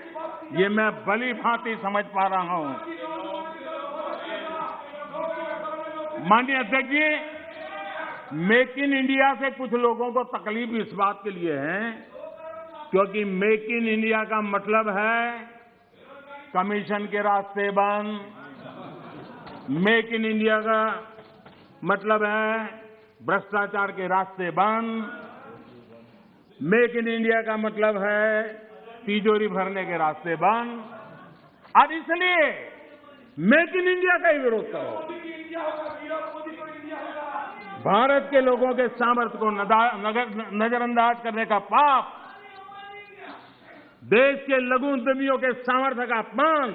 ये मैं भली भांति समझ पा रहा हूं। माननीय अध्यक्ष जी, मेक इन इंडिया से कुछ लोगों को तकलीफ इस बात के लिए है क्योंकि मेक इन इंडिया का मतलब है कमीशन के रास्ते बंद। मेक इन इंडिया का मतलब है भ्रष्टाचार के रास्ते बंद। मेक इन इंडिया का मतलब है तिजोरी भरने के रास्ते बंद। और इसलिए मेक इन इंडिया का ही विरोध करो। भारत के लोगों के सामर्थ्य को नजरअंदाज करने का पाप, देश के लघु उद्यमियों के सामर्थ्य का अपमान,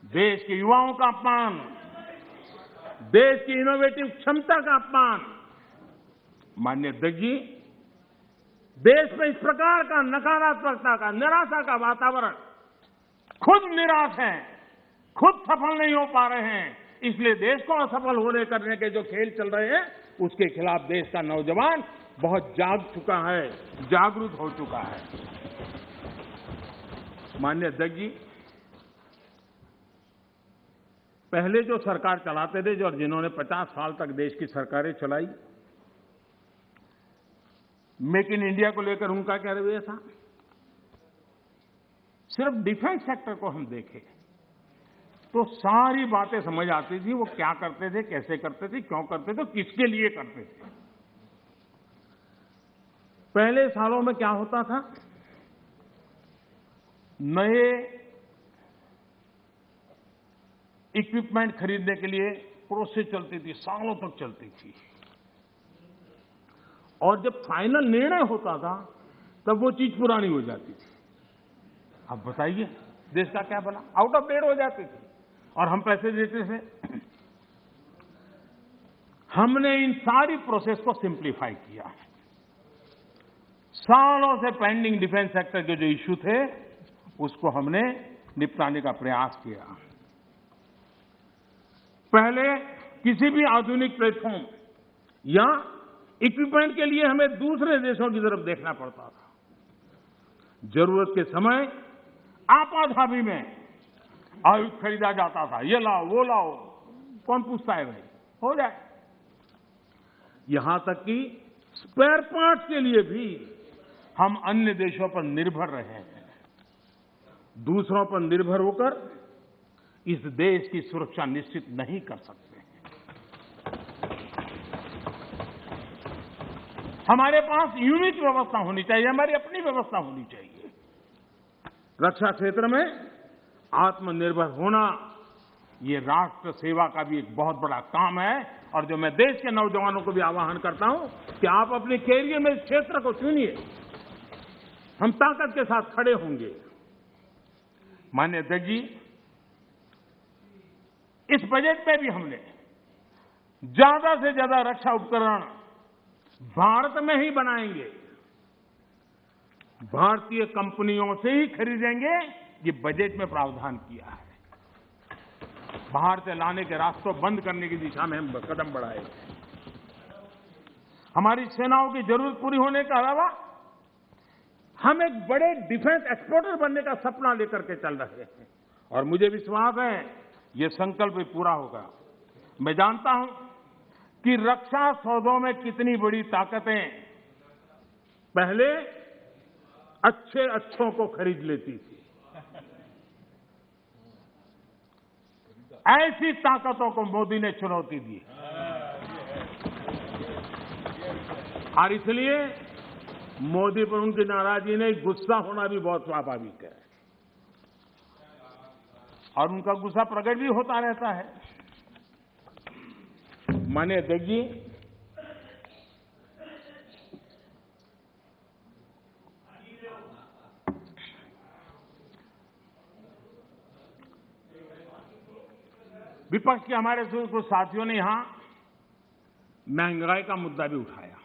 देश के युवाओं का अपमान, देश की इनोवेटिव क्षमता का अपमान। माननीय अध्यक्ष जी, देश में इस प्रकार का नकारात्मकता का, निराशा का वातावरण, खुद निराश हैं, खुद सफल नहीं हो पा रहे हैं, इसलिए देश को असफल होने करने के जो खेल चल रहे हैं, उसके खिलाफ देश का नौजवान बहुत जाग चुका है, जागरूक हो चुका है। माननीय अध्यक्ष जी, पहले जो सरकार चलाते थे और जिन्होंने 50 साल तक देश की सरकारें चलाई, मेक इन इंडिया को लेकर उनका क्या रवैया था? सिर्फ डिफेंस सेक्टर को हम देखें तो सारी बातें समझ आती थी, वो क्या करते थे, कैसे करते थे, क्यों करते थे, किसके लिए करते थे। पहले सालों में क्या होता था, नए इक्विपमेंट खरीदने के लिए प्रोसेस चलती थी, सालों तक चलती थी, और जब फाइनल निर्णय होता था तब वो चीज पुरानी हो जाती थी। अब बताइए देश का क्या बना, आउट ऑफ डेट हो जाती थी और हम पैसे देते थे। हमने इन सारी प्रोसेस को सिंप्लीफाई किया। सालों से पेंडिंग डिफेंस सेक्टर के जो इश्यू थे उसको हमने निपटाने का प्रयास किया। पहले किसी भी आधुनिक प्लेटफॉर्म या इक्विपमेंट के लिए हमें दूसरे देशों की तरफ देखना पड़ता था। जरूरत के समय आपाधापी में आयुध खरीदा जाता था, ये लाओ वो लाओ, कौन पूछता है भाई, हो जाए। यहां तक कि स्पेयर पार्ट्स के लिए भी हम अन्य देशों पर निर्भर रहे हैं। दूसरों पर निर्भर होकर इस देश की सुरक्षा निश्चित नहीं कर सकते। हमारे पास यूनिक व्यवस्था होनी चाहिए, हमारी अपनी व्यवस्था होनी चाहिए। रक्षा क्षेत्र में आत्मनिर्भर होना ये राष्ट्र सेवा का भी एक बहुत बड़ा काम है, और जो मैं देश के नौजवानों को भी आह्वान करता हूं कि आप अपने कैरियर में इस क्षेत्र को चुनिए, हम ताकत के साथ खड़े होंगे। माननीय अध्यक्ष जी, इस बजट में भी हमने ज्यादा से ज्यादा रक्षा उपकरण भारत में ही बनाएंगे, भारतीय कंपनियों से ही खरीदेंगे, ये बजट में प्रावधान किया है। बाहर से लाने के रास्तों बंद करने की दिशा में हम कदम बढ़ाए। हमारी सेनाओं की जरूरत पूरी होने के अलावा हम एक बड़े डिफेंस एक्सपोर्टर बनने का सपना लेकर के चल रहे हैं, और मुझे विश्वास है ये संकल्प भी पूरा होगा। मैं जानता हूं कि रक्षा सौदों में कितनी बड़ी ताकतें पहले अच्छों को खरीद लेती थी। ऐसी ताकतों को मोदी ने चुनौती दी, और इसलिए मोदी पर उनकी नाराजगी नहीं, गुस्सा होना भी बहुत स्वाभाविक है, और उनका गुस्सा प्रकट भी होता रहता है। माननीय अध्यक्ष जी, विपक्ष के हमारे कुछ साथियों ने यहां महंगाई का मुद्दा भी उठाया।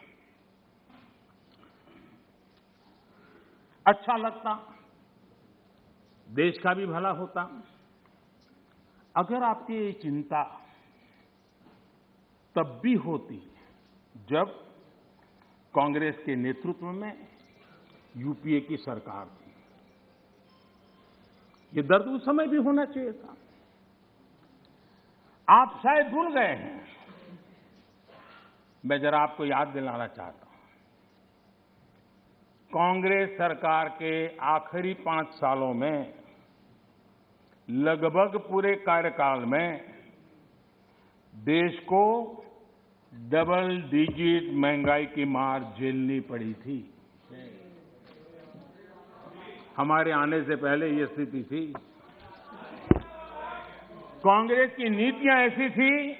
अच्छा लगता, देश का भी भला होता अगर आपकी ये चिंता तब भी होती जब कांग्रेस के नेतृत्व में यूपीए की सरकार थी। ये दर्द उस समय भी होना चाहिए था। आप शायद भूल गए हैं, मैं जरा आपको याद दिलाना चाहता हूं। कांग्रेस सरकार के आखिरी 5 सालों में लगभग पूरे कार्यकाल में देश को डबल डिजिट महंगाई की मार झेलनी पड़ी थी। हमारे आने से पहले ये स्थिति थी। कांग्रेस की नीतियां ऐसी थी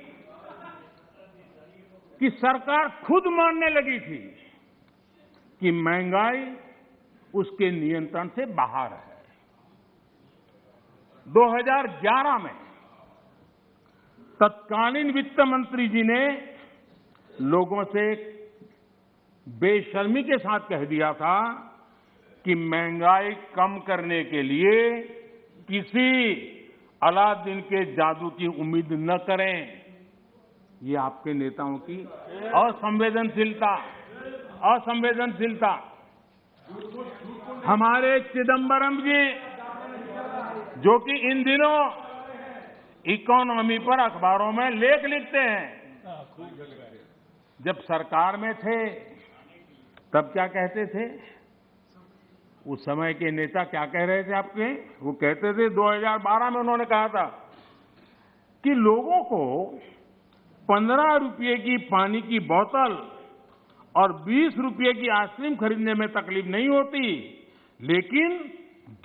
कि सरकार खुद मानने लगी थी कि महंगाई उसके नियंत्रण से बाहर है। 2011 में तत्कालीन वित्त मंत्री जी ने लोगों से बेशर्मी के साथ कह दिया था कि महंगाई कम करने के लिए किसी अलादीन के जादू की उम्मीद न करें। ये आपके नेताओं की असंवेदनशीलता। हमारे चिदंबरम जी, जो कि इन दिनों इकोनॉमी पर अखबारों में लेख लिखते हैं, जब सरकार में थे तब क्या कहते थे? उस समय के नेता क्या कह रहे थे आपके? वो कहते थे 2012 में उन्होंने कहा था कि लोगों को 15 रुपये की पानी की बोतल और 20 रुपये की आइसक्रीम खरीदने में तकलीफ नहीं होती, लेकिन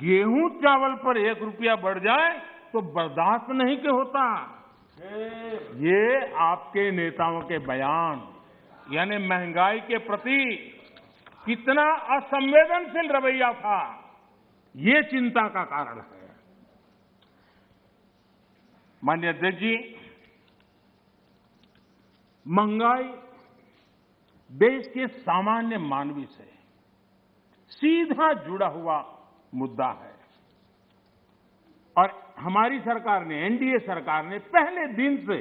गेहूं चावल पर 1 रुपया बढ़ जाए तो बर्दाश्त नहीं के होता। ये आपके नेताओं के बयान, यानी महंगाई के प्रति कितना असंवेदनशील रवैया था, ये चिंता का कारण है। माननीय अध्यक्ष जी, महंगाई देश के सामान्य मानवी से सीधा जुड़ा हुआ मुद्दा है और हमारी सरकार ने, एनडीए सरकार ने पहले दिन से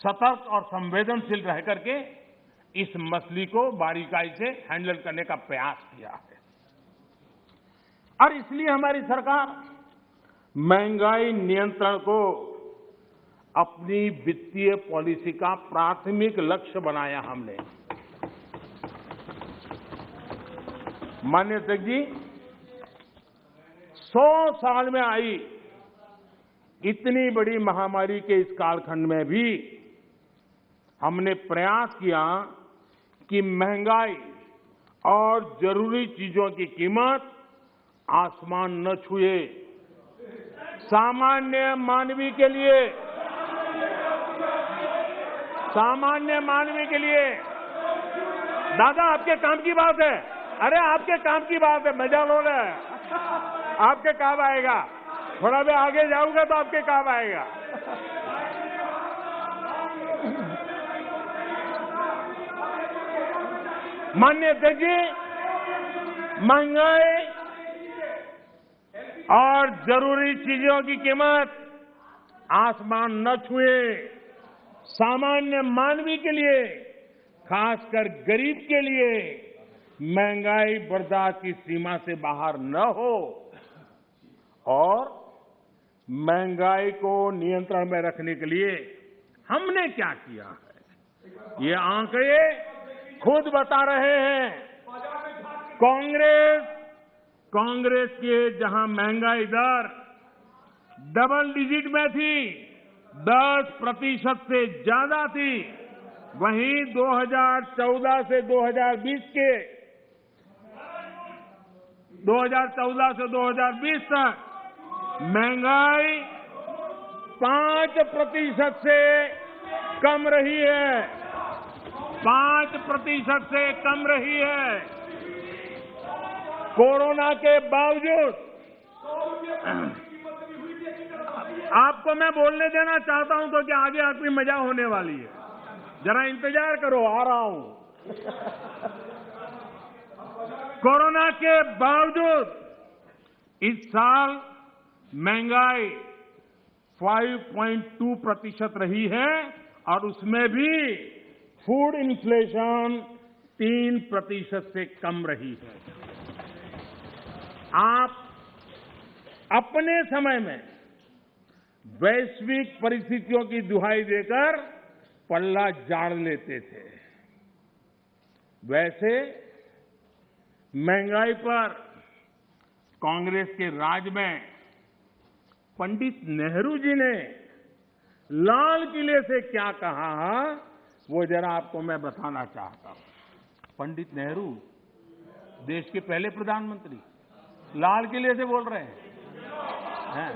सतर्क और संवेदनशील रह करके इस मसले को बारीकाई से हैंडल करने का प्रयास किया है और इसलिए हमारी सरकार महंगाई नियंत्रण को अपनी वित्तीय पॉलिसी का प्राथमिक लक्ष्य बनाया हमने। माननीय अध्यक्ष जी, 100 साल में आई इतनी बड़ी महामारी के इस कालखंड में भी हमने प्रयास किया कि महंगाई और जरूरी चीजों की कीमत आसमान न छुए। सामान्य मानवी के लिए दादा, आपके काम की बात है। अरे आपके काम की बात है, मजा लो रहे हैं। आपके काम आएगा। थोड़ा मैं आगे जाऊंगा तो आपके काम आएगा। माननीय अध्यक्ष जी, महंगाई और जरूरी चीजों की कीमत आसमान न छुए। सामान्य मानवी के लिए, खासकर गरीब के लिए महंगाई बर्दाश्त की सीमा से बाहर न हो और महंगाई को नियंत्रण में रखने के लिए हमने क्या किया है, ये आंकड़े खुद बता रहे हैं। कांग्रेस के जहां महंगाई दर डबल डिजिट में थी, 10% से ज्यादा थी, वहीं 2014 से 2020 तक महंगाई 5% से कम रही है। 5% से कम रही है। कोरोना के बावजूद आपको मैं बोलने देना चाहता हूं तो कि आगे आपकी मजा होने वाली है। जरा इंतजार करो, आ रहा हूं। कोरोना के बावजूद इस साल महंगाई 5.2% रही है और उसमें भी फूड इन्फ्लेशन 3% से कम रही है। आप अपने समय में वैश्विक परिस्थितियों की दुहाई देकर पल्ला झाड़ लेते थे। वैसे महंगाई पर कांग्रेस के राज में पंडित नेहरू जी ने लाल किले से क्या कहा वो जरा आपको मैं बताना चाहता हूं। पंडित नेहरू देश के पहले प्रधानमंत्री लाल किले से बोल रहे हैं।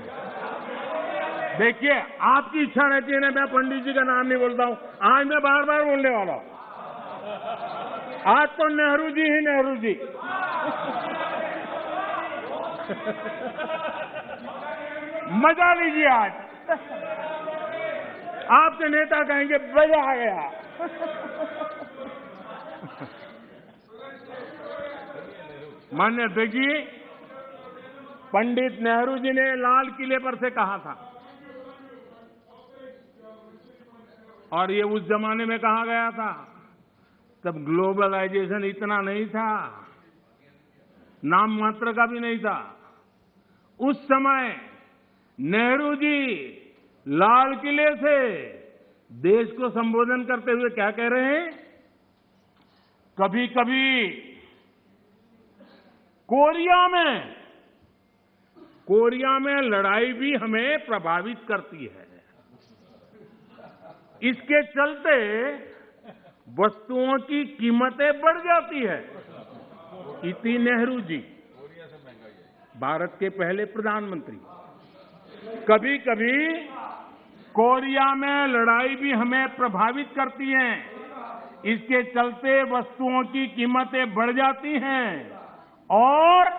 देखिए, आपकी इच्छा रहती है ना, मैं पंडित जी का नाम नहीं बोलता हूं, आज मैं बार बार बोलने वाला हूं। आज तो नेहरू जी ही नेहरू जी। मजा लीजिए आज। आपके नेता कहेंगे मजा आ गया। माननीय अध्यक्ष जी, पंडित नेहरू जी ने लाल किले पर से कहा था, और ये उस जमाने में कहा गया था, तब ग्लोबलाइजेशन इतना नहीं था, नाम मात्र का भी नहीं था। उस समय नेहरू जी लाल किले से देश को संबोधन करते हुए क्या कह रहे हैं? कभी कभी कोरिया में लड़ाई भी हमें प्रभावित करती है। इसके चलते वस्तुओं की कीमतें बढ़ जाती है। इति नेहरू जी, भारत के पहले प्रधानमंत्री। कभी कभी कोरिया में लड़ाई भी हमें प्रभावित करती है, इसके चलते वस्तुओं की कीमतें बढ़ जाती हैं और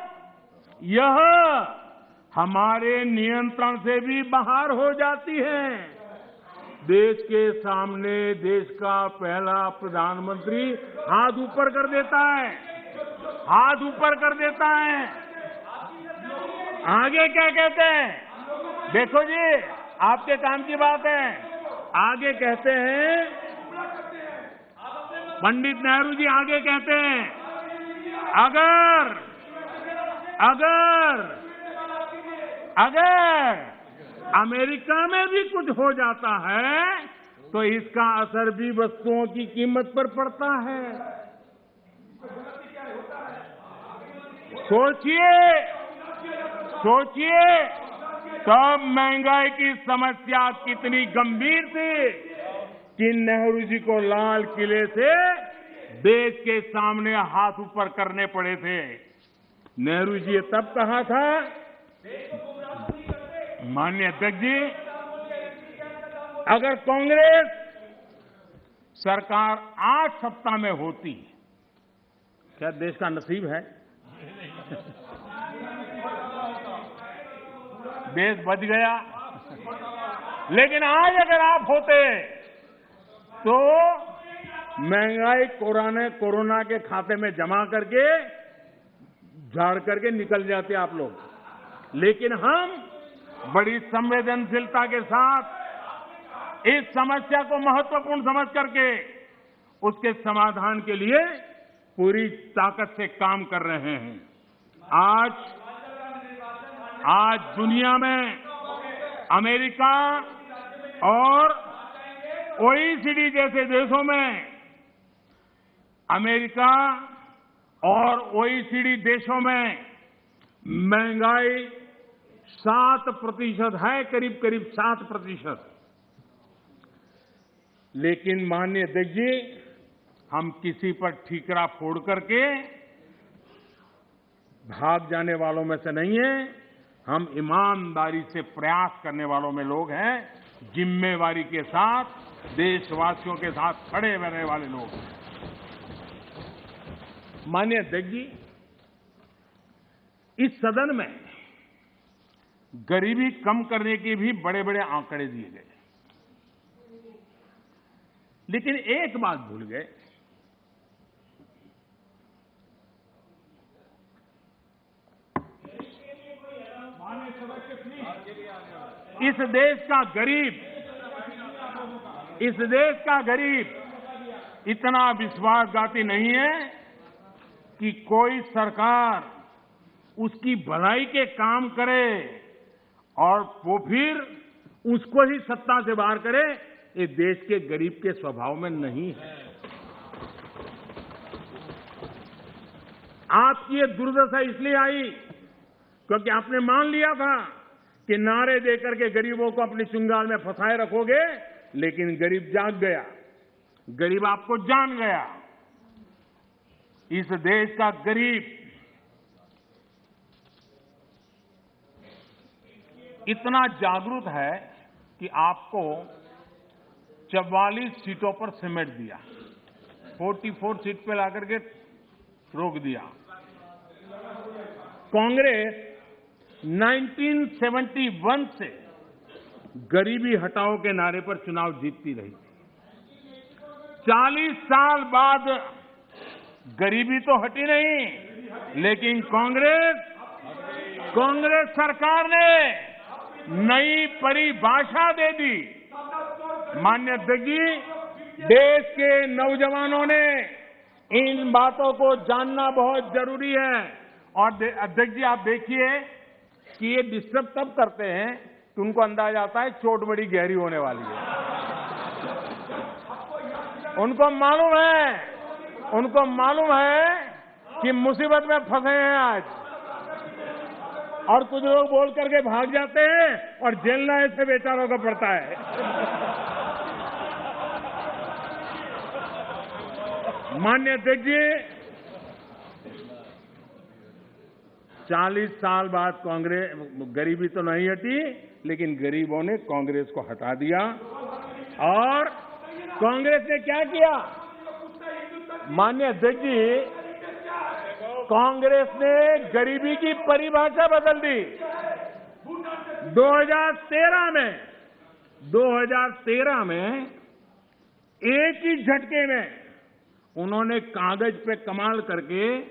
यह हमारे नियंत्रण से भी बाहर हो जाती है। देश के सामने देश का पहला प्रधानमंत्री हाथ ऊपर कर देता है, हाथ ऊपर कर देता है। आगे क्या कहते हैं? देखो जी, आपके काम की बात है। आगे कहते हैं, पंडित नेहरू जी आगे कहते हैं, अगर अमेरिका में भी कुछ हो जाता है तो इसका असर भी वस्तुओं की कीमत पर पड़ता है। सोचिए तब महंगाई की समस्या कितनी गंभीर थी कि नेहरू जी को लाल किले से देश के सामने हाथ ऊपर करने पड़े थे। नेहरू जी ने तब कहा था, माननीय अध्यक्ष जी, अगर कांग्रेस सरकार 8 सप्ताह में होती, क्या देश का नसीब है? देश बच गया। लेकिन आज अगर आप होते तो महंगाई कोरोना के खाते में जमा करके झाड़ करके निकल जाते आप लोग। लेकिन हम बड़ी संवेदनशीलता के साथ इस समस्या को महत्वपूर्ण समझ करके उसके समाधान के लिए पूरी ताकत से काम कर रहे हैं। आज दुनिया में अमेरिका और ओईसीडी जैसे देशों में, अमेरिका और ओईसीडी देशों में महंगाई 7% है, करीब 7%। लेकिन माननीय अध्यक्ष जी, हम किसी पर ठीकरा फोड़ करके भाग जाने वालों में से नहीं है। हम ईमानदारी से प्रयास करने वालों में लोग हैं, जिम्मेवारी के साथ देशवासियों के साथ खड़े रहने वाले लोग हैं। माननीय अध्यक्ष जी, इस सदन में गरीबी कम करने के भी बड़े बड़े आंकड़े दिए गए, लेकिन एक बात भूल गए। इस देश का गरीब इतना विश्वासघाती नहीं है कि कोई सरकार उसकी भलाई के काम करे और वो फिर उसको ही सत्ता से बाहर करे। ये देश के गरीब के स्वभाव में नहीं है। आपकी ये दुर्दशा इसलिए आई क्योंकि आपने मान लिया था कि नारे देकर के गरीबों को अपनी चुंगाल में फंसाए रखोगे, लेकिन गरीब जाग गया। गरीब आपको जान गया। इस देश का गरीब इतना जागरूक है कि आपको 44 सीटों पर समेट दिया, 44 सीट पे लाकर के रोक दिया। कांग्रेस 1971 से गरीबी हटाओ के नारे पर चुनाव जीतती रही। 40 साल बाद गरीबी तो हटी नहीं, लेकिन कांग्रेस सरकार ने नई परिभाषा दे दी। माननीय अध्यक्ष जी, देश के नौजवानों ने इन बातों को जानना बहुत जरूरी है। और अध्यक्ष जी, आप देखिए कि ये डिस्टर्ब तब करते हैं कि उनको अंदाजा आता है चोट बड़ी गहरी होने वाली है। उनको मालूम है कि मुसीबत में फंसे हैं आज, और कुछ लोग बोल करके भाग जाते हैं और झेलना ऐसे बेचारों को पड़ता है। माननीय अध्यक्ष जी, 40 साल बाद कांग्रेस गरीबी तो नहीं हटी, लेकिन गरीबों ने कांग्रेस को हटा दिया। और कांग्रेस ने क्या किया? माननीय अध्यक्ष जी, कांग्रेस ने गरीबी की परिभाषा बदल दी। 2013 में एक ही झटके में उन्होंने कागज पे कमाल करके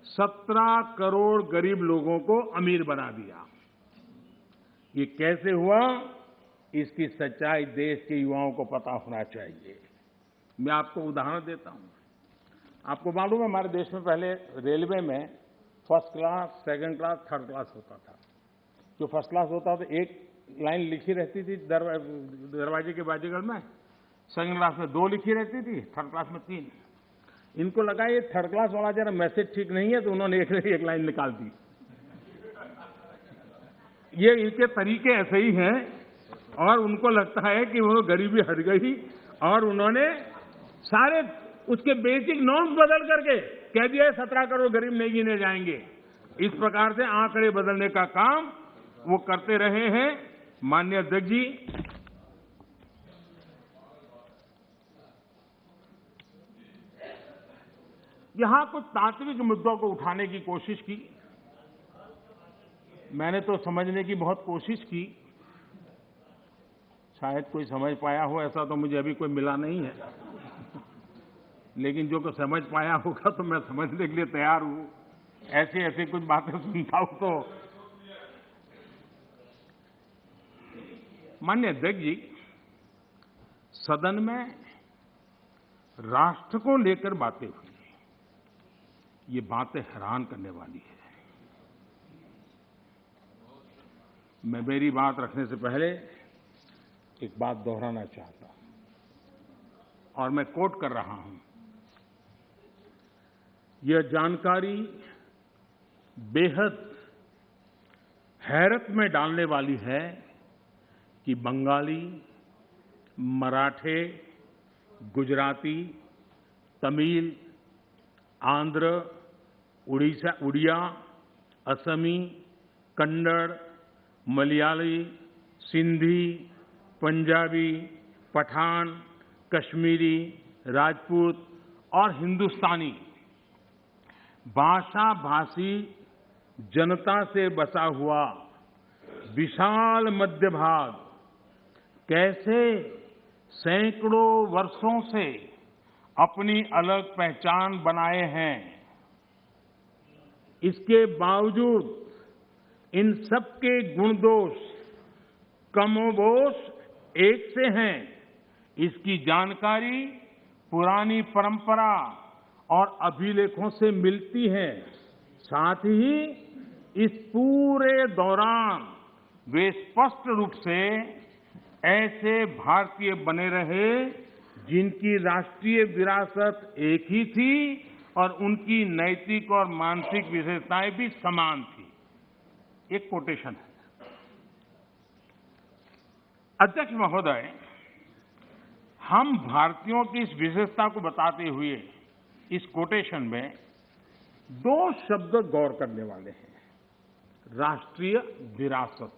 17 करोड़ गरीब लोगों को अमीर बना दिया। ये कैसे हुआ? इसकी सच्चाई देश के युवाओं को पता होना चाहिए। मैं आपको उदाहरण देता हूं। आपको मालूम है, हमारे देश में पहले रेलवे में first class, second class, third class होता था। जो फर्स्ट क्लास होता था, एक लाइन लिखी रहती थी दरवाजे के बाजीगर में, सेकंड क्लास में 2 लिखी रहती थी, थर्ड क्लास में 3। इनको लगा ये थर्ड क्लास वाला जरा मैसेज ठीक नहीं है, तो उन्होंने एक लाइन निकाल दी। ये इनके तरीके ऐसे ही हैं, और उनको लगता है कि वो गरीबी हट गई, और उन्होंने सारे उसके बेसिक नॉर्म्स बदल करके कह दिया 17 करोड़ गरीब नहीं गिने जाएंगे। इस प्रकार से आंकड़े बदलने का काम वो करते रहे हैं। माननीय अध्यक्ष जी, यहां कुछ तात्विक मुद्दों को उठाने की कोशिश की। मैंने तो समझने की बहुत कोशिश की, शायद कोई समझ पाया हो, ऐसा तो मुझे अभी कोई मिला नहीं है। लेकिन जो कोई समझ पाया होगा तो मैं समझने के लिए तैयार हूं। ऐसी कुछ बातें सुनता हूं तो। माननीय अध्यक्ष जी, सदन में राष्ट्र को लेकर बातें हुई। ये बातें हैरान करने वाली है। मैं मेरी बात रखने से पहले एक बात दोहराना चाहता हूं, और मैं कोट कर रहा हूं। यह जानकारी बेहद हैरत में डालने वाली है कि बंगाली, मराठे, गुजराती, तमिल, आंध्र, उड़िया, असमी, कन्नड़, मलयाली, सिंधी, पंजाबी, पठान, कश्मीरी, राजपूत और हिंदुस्तानी भाषा भाषी जनता से बसा हुआ विशाल मध्य भाग कैसे सैकड़ों वर्षों से अपनी अलग पहचान बनाए हैं। इसके बावजूद इन सबके गुण दोष कमोबेश एक से हैं। इसकी जानकारी पुरानी परंपरा और अभिलेखों से मिलती है। साथ ही इस पूरे दौरान वे स्पष्ट रूप से ऐसे भारतीय बने रहे जिनकी राष्ट्रीय विरासत एक ही थी और उनकी नैतिक और मानसिक विशेषताएं भी समान थी। एक कोटेशन है। अध्यक्ष महोदय, हम भारतीयों की इस विशेषता को बताते हुए इस कोटेशन में दो शब्द गौर करने वाले हैं, राष्ट्रीय विरासत।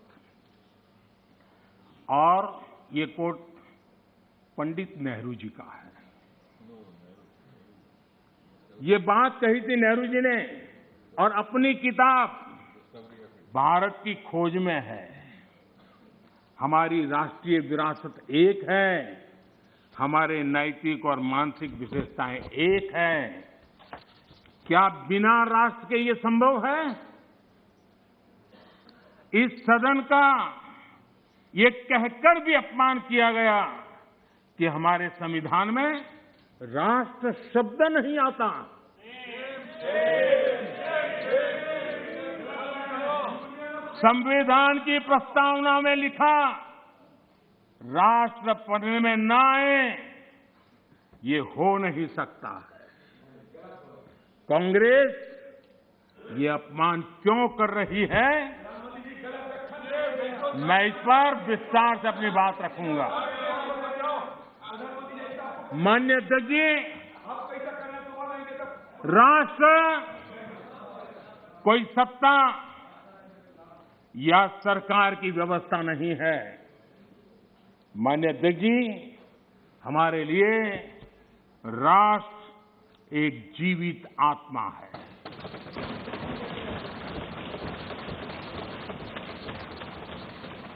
और ये कोट पंडित नेहरू जी का है। ये बात कही थी नेहरू जी ने और अपनी किताब भारत की खोज में है। हमारी राष्ट्रीय विरासत एक है, हमारे नैतिक और मानसिक विशेषताएं एक है। क्या बिना राष्ट्र के ये संभव है? इस सदन का ये कहकर भी अपमान किया गया कि हमारे संविधान में राष्ट्र शब्द नहीं आता। संविधान की प्रस्तावना में लिखा राष्ट्र पढ़ने में ना आए, ये हो नहीं सकता है। कांग्रेस ये अपमान क्यों कर रही है, मैं इस पर विस्तार से अपनी बात रखूंगा। माननीय अध्यक्ष जी, राष्ट्र कोई सत्ता या सरकार की व्यवस्था नहीं है। माननीय अध्यक्ष जी, हमारे लिए राष्ट्र एक जीवित आत्मा है।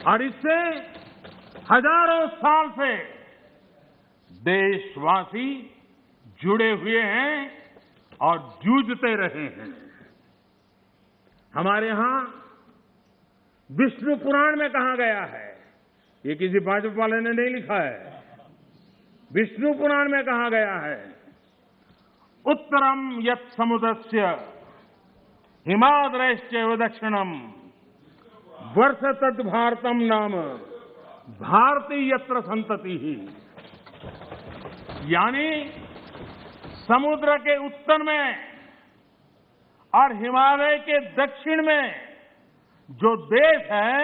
और इससे हजारों साल से देशवासी जुड़े हुए हैं और जूझते रहे हैं। हमारे यहां विष्णु पुराण में कहा गया है, ये किसी भाजपा वाले ने नहीं लिखा है, विष्णु पुराण में कहा गया है, उत्तरम यत् समुद्रस्य हिमाद्रश्चैव दक्षिणम वर्ष तद भारतम नाम भारती यत्र संतति ही। यानी समुद्र के उत्तर में और हिमालय के दक्षिण में जो देश है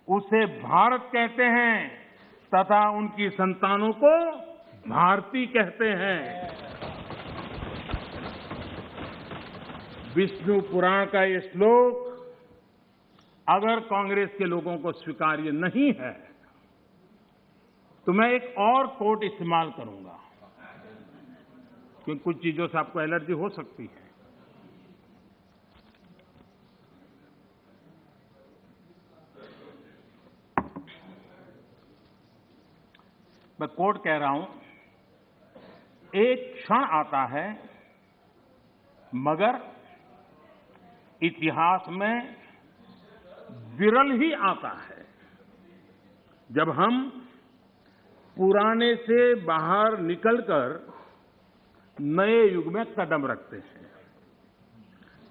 उसे भारत कहते हैं तथा उनकी संतानों को भारती कहते हैं। विष्णु पुराण का ये श्लोक अगर कांग्रेस के लोगों को स्वीकार्य नहीं है तो मैं एक और कोट इस्तेमाल करूंगा, क्योंकि कुछ चीजों से आपको एलर्जी हो सकती है। मैं कोट कह रहा हूं, एक क्षण आता है मगर इतिहास में विरल ही आता है जब हम पुराने से बाहर निकलकर नए युग में कदम रखते हैं।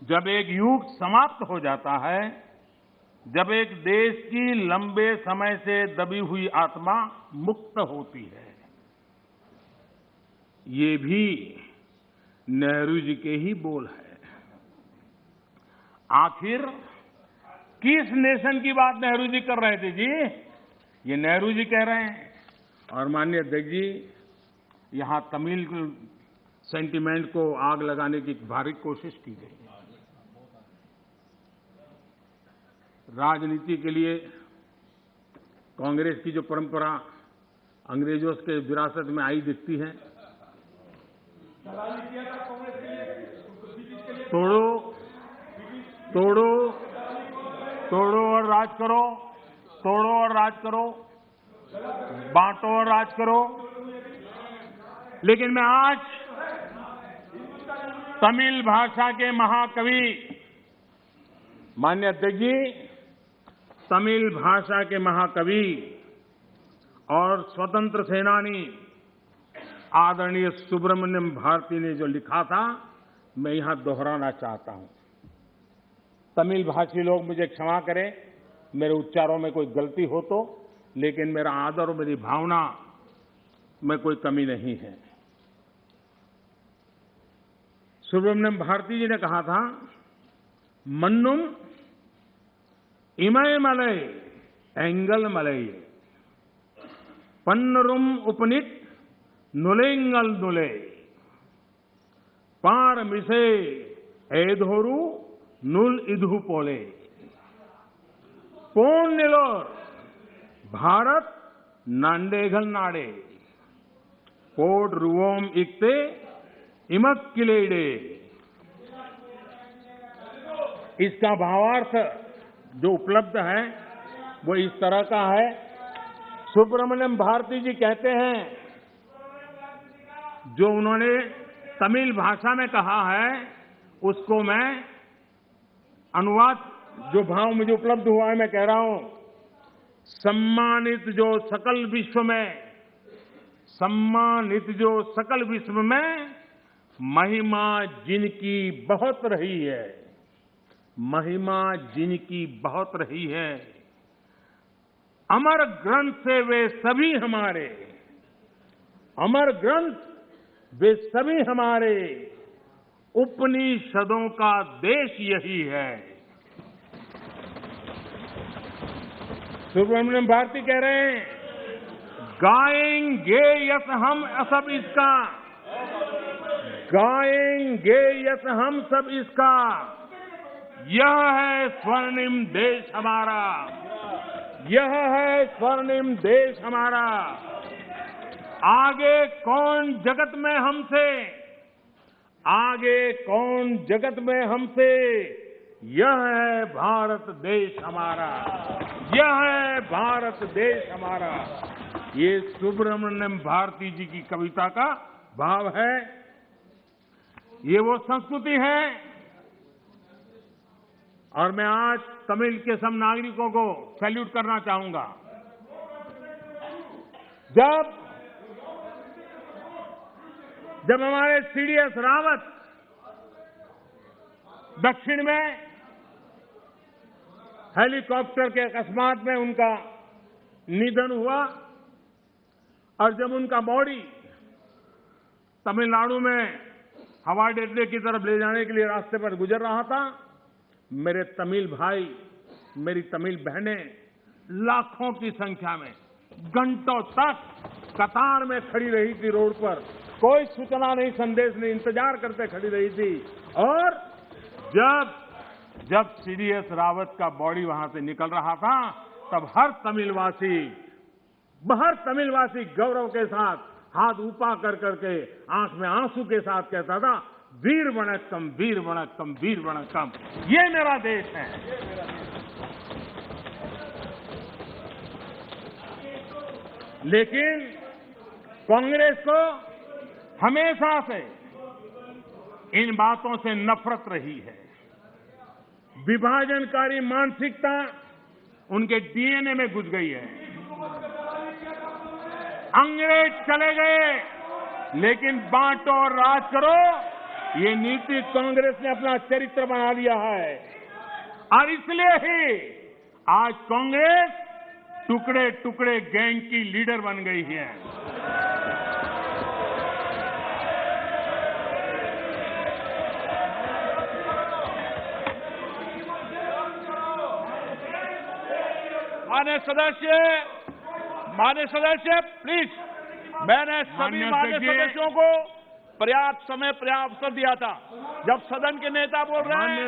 जब एक युग समाप्त हो जाता है, जब एक देश की लंबे समय से दबी हुई आत्मा मुक्त होती है। ये भी नेहरू जी के ही बोल है। आखिर किस नेशन की बात नेहरू जी कर रहे थे जी? ये नेहरू जी कह रहे हैं। और माननीय अध्यक्ष जी, यहां तमिल सेंटिमेंट को आग लगाने की भारी कोशिश की गई। राजनीति के लिए कांग्रेस की जो परंपरा अंग्रेजों के विरासत में आई दिखती है, तोड़ो तोड़ो तोड़ो और राज करो, तोड़ो और राज करो, बांटो और राज करो। लेकिन मैं आज तमिल भाषा के महाकवि, माननीय अध्यक्ष जी, तमिल भाषा के महाकवि और स्वतंत्र सेनानी आदरणीय सुब्रमण्यम भारती ने जो लिखा था, मैं यहां दोहराना चाहता हूं। तमिल भाषी लोग मुझे क्षमा करें, मेरे उच्चारों में कोई गलती हो तो, लेकिन मेरा आदर और मेरी भावना में कोई कमी नहीं है। सुब्रमण्यम भारती जी ने कहा था, मन्नुम इमय मलय एंगल मलय पन्नरुम उपनित नुलेंगल नुले पारमिसे एधोरु नुल इधु पोले पोन निलोर भारत नांडेघल नाडे पोड रुवोम इक्ते इमक किलेडे। इसका भावार्थ जो उपलब्ध है वो इस तरह का है। सुब्रमण्यम भारती जी कहते हैं, जो उन्होंने तमिल भाषा में कहा है उसको मैं अनुवाद, जो भाव मुझे उपलब्ध हुआ है मैं कह रहा हूं। सम्मानित जो सकल विश्व में महिमा जिनकी बहुत रही है, महिमा जिनकी बहुत रही है, अमर ग्रंथ से वे सभी हमारे, अमर ग्रंथ वे सभी हमारे, उपनिषदों का देश यही है। सुब्रमण्यम भारती कह रहे हैं, गाएंगे यस हम सब इसका, गाएंगे यस हम सब इसका, यह है स्वर्णिम देश हमारा, यह है स्वर्णिम देश हमारा। आगे कौन जगत में हमसे, आगे कौन जगत में हमसे, यह है भारत देश हमारा, यह है भारत देश हमारा। ये सुब्रमण्यम भारती जी की कविता का भाव है। ये वो संस्कृति है। और मैं आज तमिल के सब नागरिकों को सैल्यूट करना चाहूंगा। जब हमारे सीडीएस रावत दक्षिण में हेलीकॉप्टर के अकस्मात में उनका निधन हुआ और जब उनका बॉडी तमिलनाडु में हवाई अड्डे की तरफ ले जाने के लिए रास्ते पर गुजर रहा था, मेरे तमिल भाई, मेरी तमिल बहनें लाखों की संख्या में घंटों तक कतार में खड़ी रही थी रोड पर। कोई सूचना नहीं, संदेश नहीं, इंतजार करते खड़ी रही थी। और जब सीडीएस रावत का बॉडी वहां से निकल रहा था, तब हर तमिलवासी गौरव के साथ हाथ ऊपर कर करके आंख में आंसू के साथ कहता था, वीर वणक्कम, वीर वणक्कम, वीर वणक्कम, ये मेरा देश है। लेकिन कांग्रेस को हमेशा से इन बातों से नफरत रही है। विभाजनकारी मानसिकता उनके डीएनए में घुस गई है। अंग्रेज चले गए, लेकिन बांटो और राज करो, ये नीति कांग्रेस ने अपना चरित्र बना लिया है। और इसलिए ही आज कांग्रेस टुकड़े टुकड़े गैंग की लीडर बन गई है। माननीय सदस्य प्लीज, मैंने सभी माननीय सदस्यों को पर्याप्त समय पर्याप्त अवसर दिया था। जब सदन के नेता बोल रहे हैं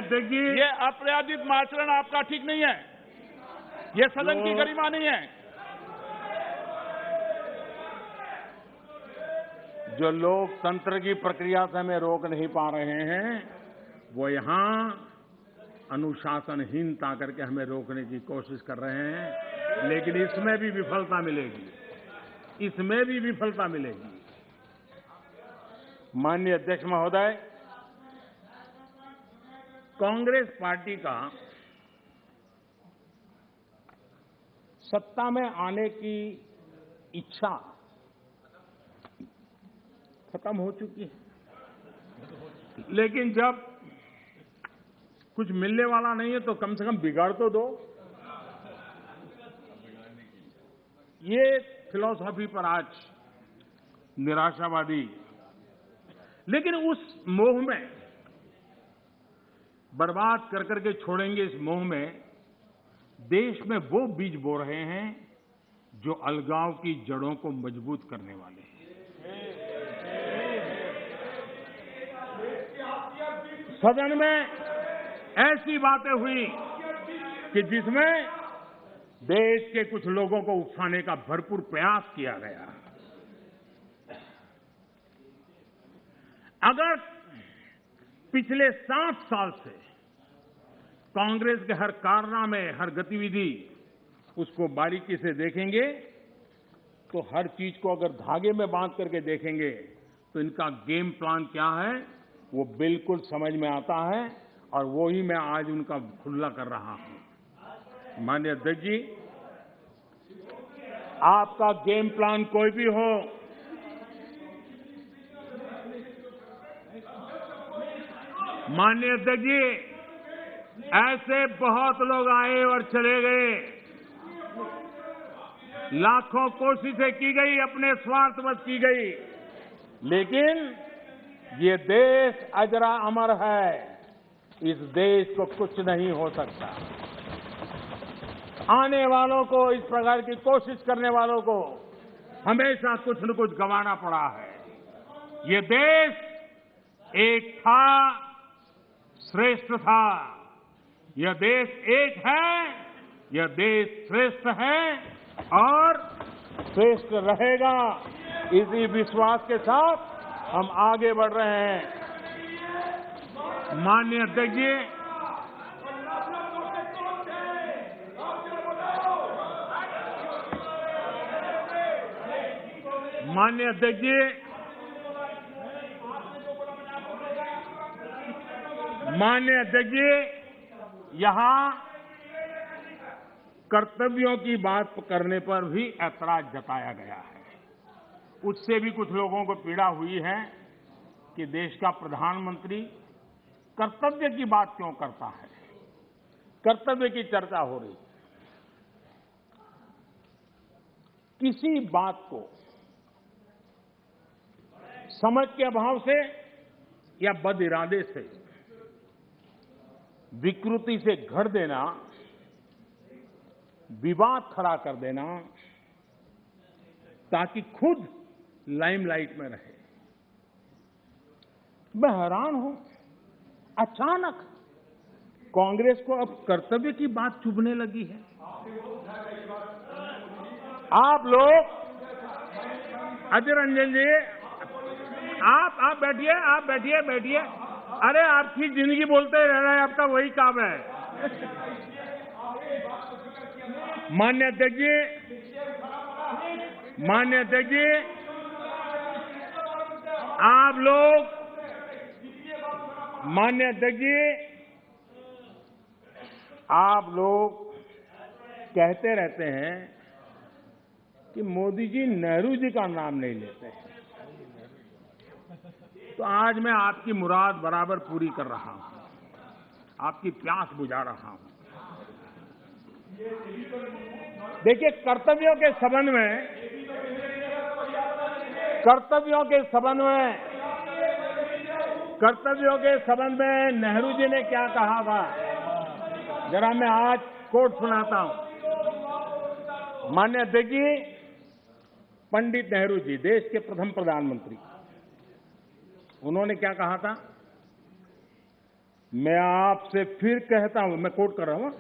ये अप्रयादित आचरण आपका ठीक नहीं है, ये सदन की गरिमा नहीं है। जो लोकतंत्र की प्रक्रिया से हमें रोक नहीं पा रहे हैं, वो यहां अनुशासनहीनता करके हमें रोकने की कोशिश कर रहे हैं। लेकिन इसमें भी विफलता मिलेगी, इसमें भी विफलता मिलेगी। माननीय अध्यक्ष महोदय, कांग्रेस पार्टी का सत्ता में आने की इच्छा खत्म हो चुकी है। लेकिन जब कुछ मिलने वाला नहीं है तो कम से कम बिगाड़ तो दो। ये फिलॉसफी पर आज निराशावादी, लेकिन उस मोह में बर्बाद कर करके छोड़ेंगे, इस मोह में देश में वो बीज बो रहे हैं जो अलगाव की जड़ों को मजबूत करने वाले हैं। सदन में ऐसी बातें हुई कि जिसमें देश के कुछ लोगों को उकसाने का भरपूर प्रयास किया गया। अगर पिछले 7 साल से कांग्रेस के हर कारनामे, हर गतिविधि उसको बारीकी से देखेंगे तो हर चीज को अगर धागे में बांध करके देखेंगे तो इनका गेम प्लान क्या है वो बिल्कुल समझ में आता है और वो ही मैं आज उनका खुला कर रहा हूं। माननीय अध्यक्ष जी, आपका गेम प्लान कोई भी हो, माननीय अध्यक्ष जी, ऐसे बहुत लोग आए और चले गए, लाखों कोशिशें की गई, अपने स्वार्थवश की गई, लेकिन ये देश अजरा अमर है। इस देश को कुछ नहीं हो सकता। आने वालों को, इस प्रकार की कोशिश करने वालों को हमेशा कुछ न कुछ गंवाना पड़ा है। ये देश एक था, श्रेष्ठ था। यह देश एक है, यह देश श्रेष्ठ है और श्रेष्ठ रहेगा। इसी विश्वास के साथ हम आगे बढ़ रहे हैं। माननीय अध्यक्ष जी, माननीय अध्यक्ष जी, माननीय अध्यक्ष जी, यहां कर्तव्यों की बात करने पर भी ऐतराज जताया गया है। उससे भी कुछ लोगों को पीड़ा हुई है कि देश का प्रधानमंत्री कर्तव्य की बात क्यों करता है। कर्तव्य की चर्चा हो रही है। किसी बात को समझ के अभाव से या बद इरादे से विकृति से घर देना, विवाद खड़ा कर देना ताकि खुद लाइमलाइट में रहे। मैं हैरान हूं, अचानक कांग्रेस को अब कर्तव्य की बात चुभने लगी है। आप लोग, अजय रंजन जी, आप बैठिए। अरे आपकी जिंदगी बोलते रह रहा है, आपका वही काम है। माननीय अध्यक्ष जी, आप लोग, माननीय अध्यक्ष जी, आप लोग कहते रहते हैं कि मोदी जी नेहरू जी का नाम नहीं लेते हैं। तो आज मैं आपकी मुराद बराबर पूरी कर रहा हूं, आपकी प्यास बुझा रहा हूं। देखिए, कर्तव्यों के संबंध में नेहरू जी ने क्या कहा था, जरा मैं आज कोट सुनाता हूं। माननीय अध्यक्ष जी, पंडित नेहरू जी, देश के प्रथम प्रधानमंत्री, उन्होंने क्या कहा था? मैं आपसे फिर कहता हूं, मैं कोट कर रहा हूं,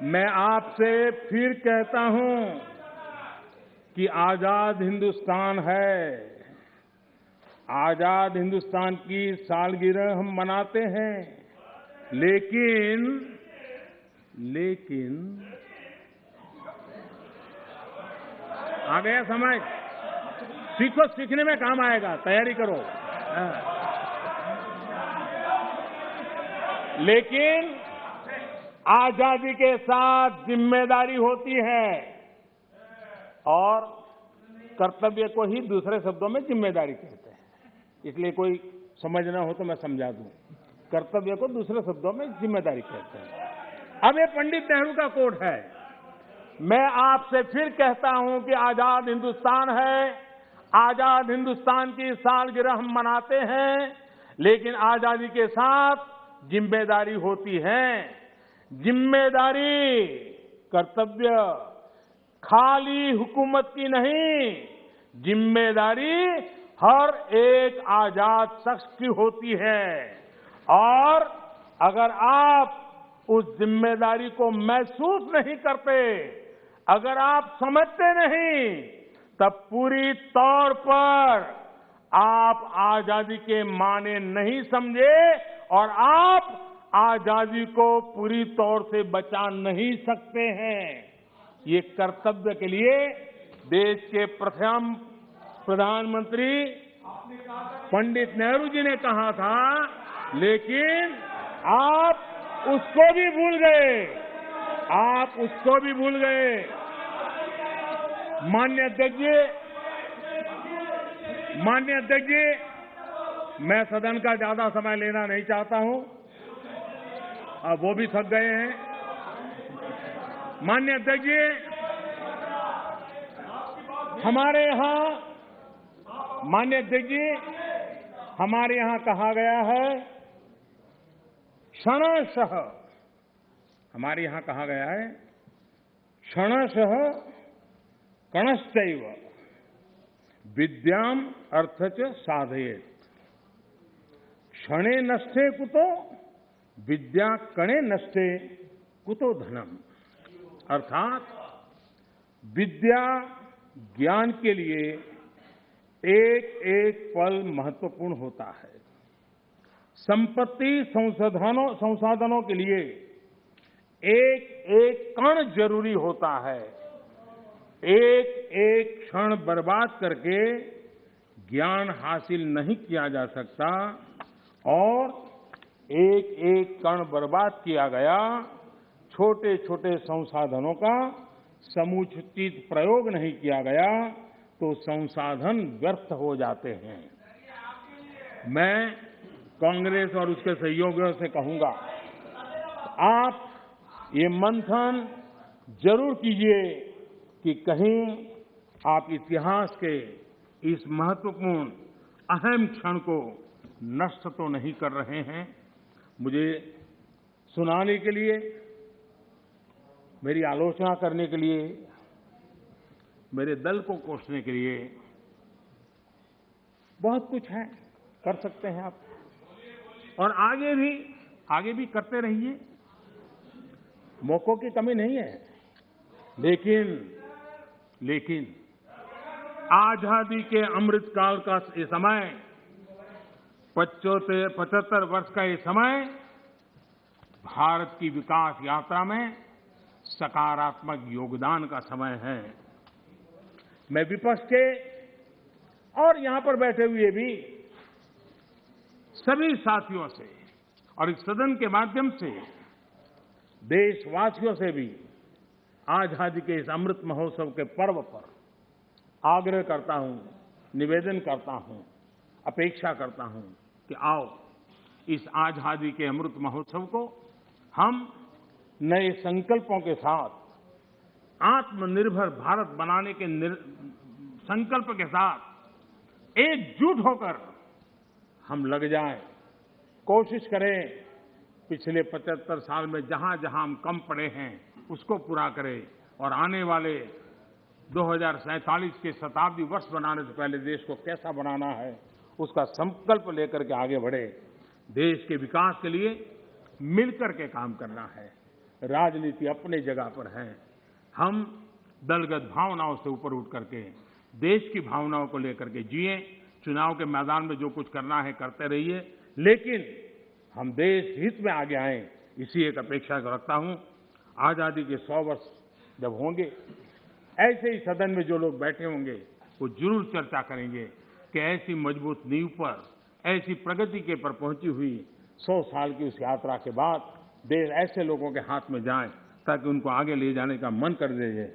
मैं आपसे फिर कहता हूं कि आजाद हिंदुस्तान है। आजाद हिंदुस्तान की सालगिरह हम मनाते हैं, लेकिन आ गया समझ? सीखो, सीखने में काम आएगा, तैयारी करो। लेकिन आजादी के साथ जिम्मेदारी होती है और कर्तव्य को ही दूसरे शब्दों में जिम्मेदारी कहते हैं। इसलिए कोई समझना हो तो मैं समझा दूं, कर्तव्य को दूसरे शब्दों में जिम्मेदारी कहते हैं। अब ये पंडित नेहरू का कोट है। मैं आपसे फिर कहता हूं कि आजाद हिंदुस्तान है, आजाद हिंदुस्तान की सालगिरह हम मनाते हैं, लेकिन आजादी के साथ जिम्मेदारी होती है। जिम्मेदारी, कर्तव्य खाली हुकूमत की नहीं, जिम्मेदारी हर एक आजाद शख्स की होती है और अगर आप उस जिम्मेदारी को महसूस नहीं करते, अगर आप समझते नहीं, तब पूरी तौर पर आप आजादी के माने नहीं समझे और आप आजादी को पूरी तौर से बचा नहीं सकते हैं। ये कर्तव्य के लिए देश के प्रथम प्रधानमंत्री पंडित नेहरू जी ने कहा था, लेकिन आप उसको भी भूल गए, आप उसको भी भूल गए। माननीय अध्यक्ष जी, मैं सदन का ज्यादा समय लेना नहीं चाहता हूं, अब वो भी थक गए हैं। माननीय अध्यक्ष जी, हमारे यहां कहा गया है क्षणशः, हमारे यहां कहा गया है क्षणशः कणश्चैव विद्याम अर्थच साधयेत्। क्षणे नष्टे कुतो विद्या कणे नष्टे कुतो धनम। अर्थात विद्या ज्ञान के लिए एक एक पल महत्वपूर्ण होता है। संपत्ति संसाधनों के लिए एक एक कण जरूरी होता है। एक एक क्षण बर्बाद करके ज्ञान हासिल नहीं किया जा सकता और एक एक कण बर्बाद किया गया, छोटे छोटे संसाधनों का समुचित प्रयोग नहीं किया गया तो संसाधन व्यर्थ हो जाते हैं। मैं कांग्रेस और उसके सहयोगियों से कहूंगा, आप ये मंथन जरूर कीजिए कि कहीं आप इतिहास के इस महत्वपूर्ण अहम क्षण को नष्ट तो नहीं कर रहे हैं। मुझे सुनाने के लिए, मेरी आलोचना करने के लिए, मेरे दल को कोसने के लिए बहुत कुछ है, कर सकते हैं आप और आगे भी करते रहिए, मौकों की कमी नहीं है। लेकिन आजादी के अमृतकाल का ये समय, 75 वर्ष का ये समय भारत की विकास यात्रा में सकारात्मक योगदान का समय है। मैं विपक्ष के और यहां पर बैठे हुए भी सभी साथियों से और इस सदन के माध्यम से देशवासियों से भी आजादी के इस अमृत महोत्सव के पर्व पर आग्रह करता हूं, निवेदन करता हूं, अपेक्षा करता हूं कि आओ इस आजादी के अमृत महोत्सव को हम नए संकल्पों के साथ, आत्मनिर्भर भारत बनाने के संकल्प के साथ एकजुट होकर हम लग जाएं, कोशिश करें पिछले 75 साल में जहां जहां हम कम पड़े हैं उसको पूरा करें और आने वाले 2047 के शताब्दी वर्ष बनाने से पहले देश को कैसा बनाना है उसका संकल्प लेकर के आगे बढ़े। देश के विकास के लिए मिलकर के काम करना है। राजनीति अपनी जगह पर है, हम दलगत भावनाओं से ऊपर उठ करके देश की भावनाओं को लेकर के जिए। चुनाव के मैदान में जो कुछ करना है करते रहिए, लेकिन हम देश हित में आगे आए, इसी एक अपेक्षा को रखता हूं। आजादी के 100 वर्ष जब होंगे, ऐसे ही सदन में जो लोग बैठे होंगे वो जरूर चर्चा करेंगे कि ऐसी मजबूत नींव पर, ऐसी प्रगति के पर पहुंची हुई 100 साल की उस यात्रा के बाद देश ऐसे लोगों के हाथ में जाए ताकि उनको आगे ले जाने का मन कर दे।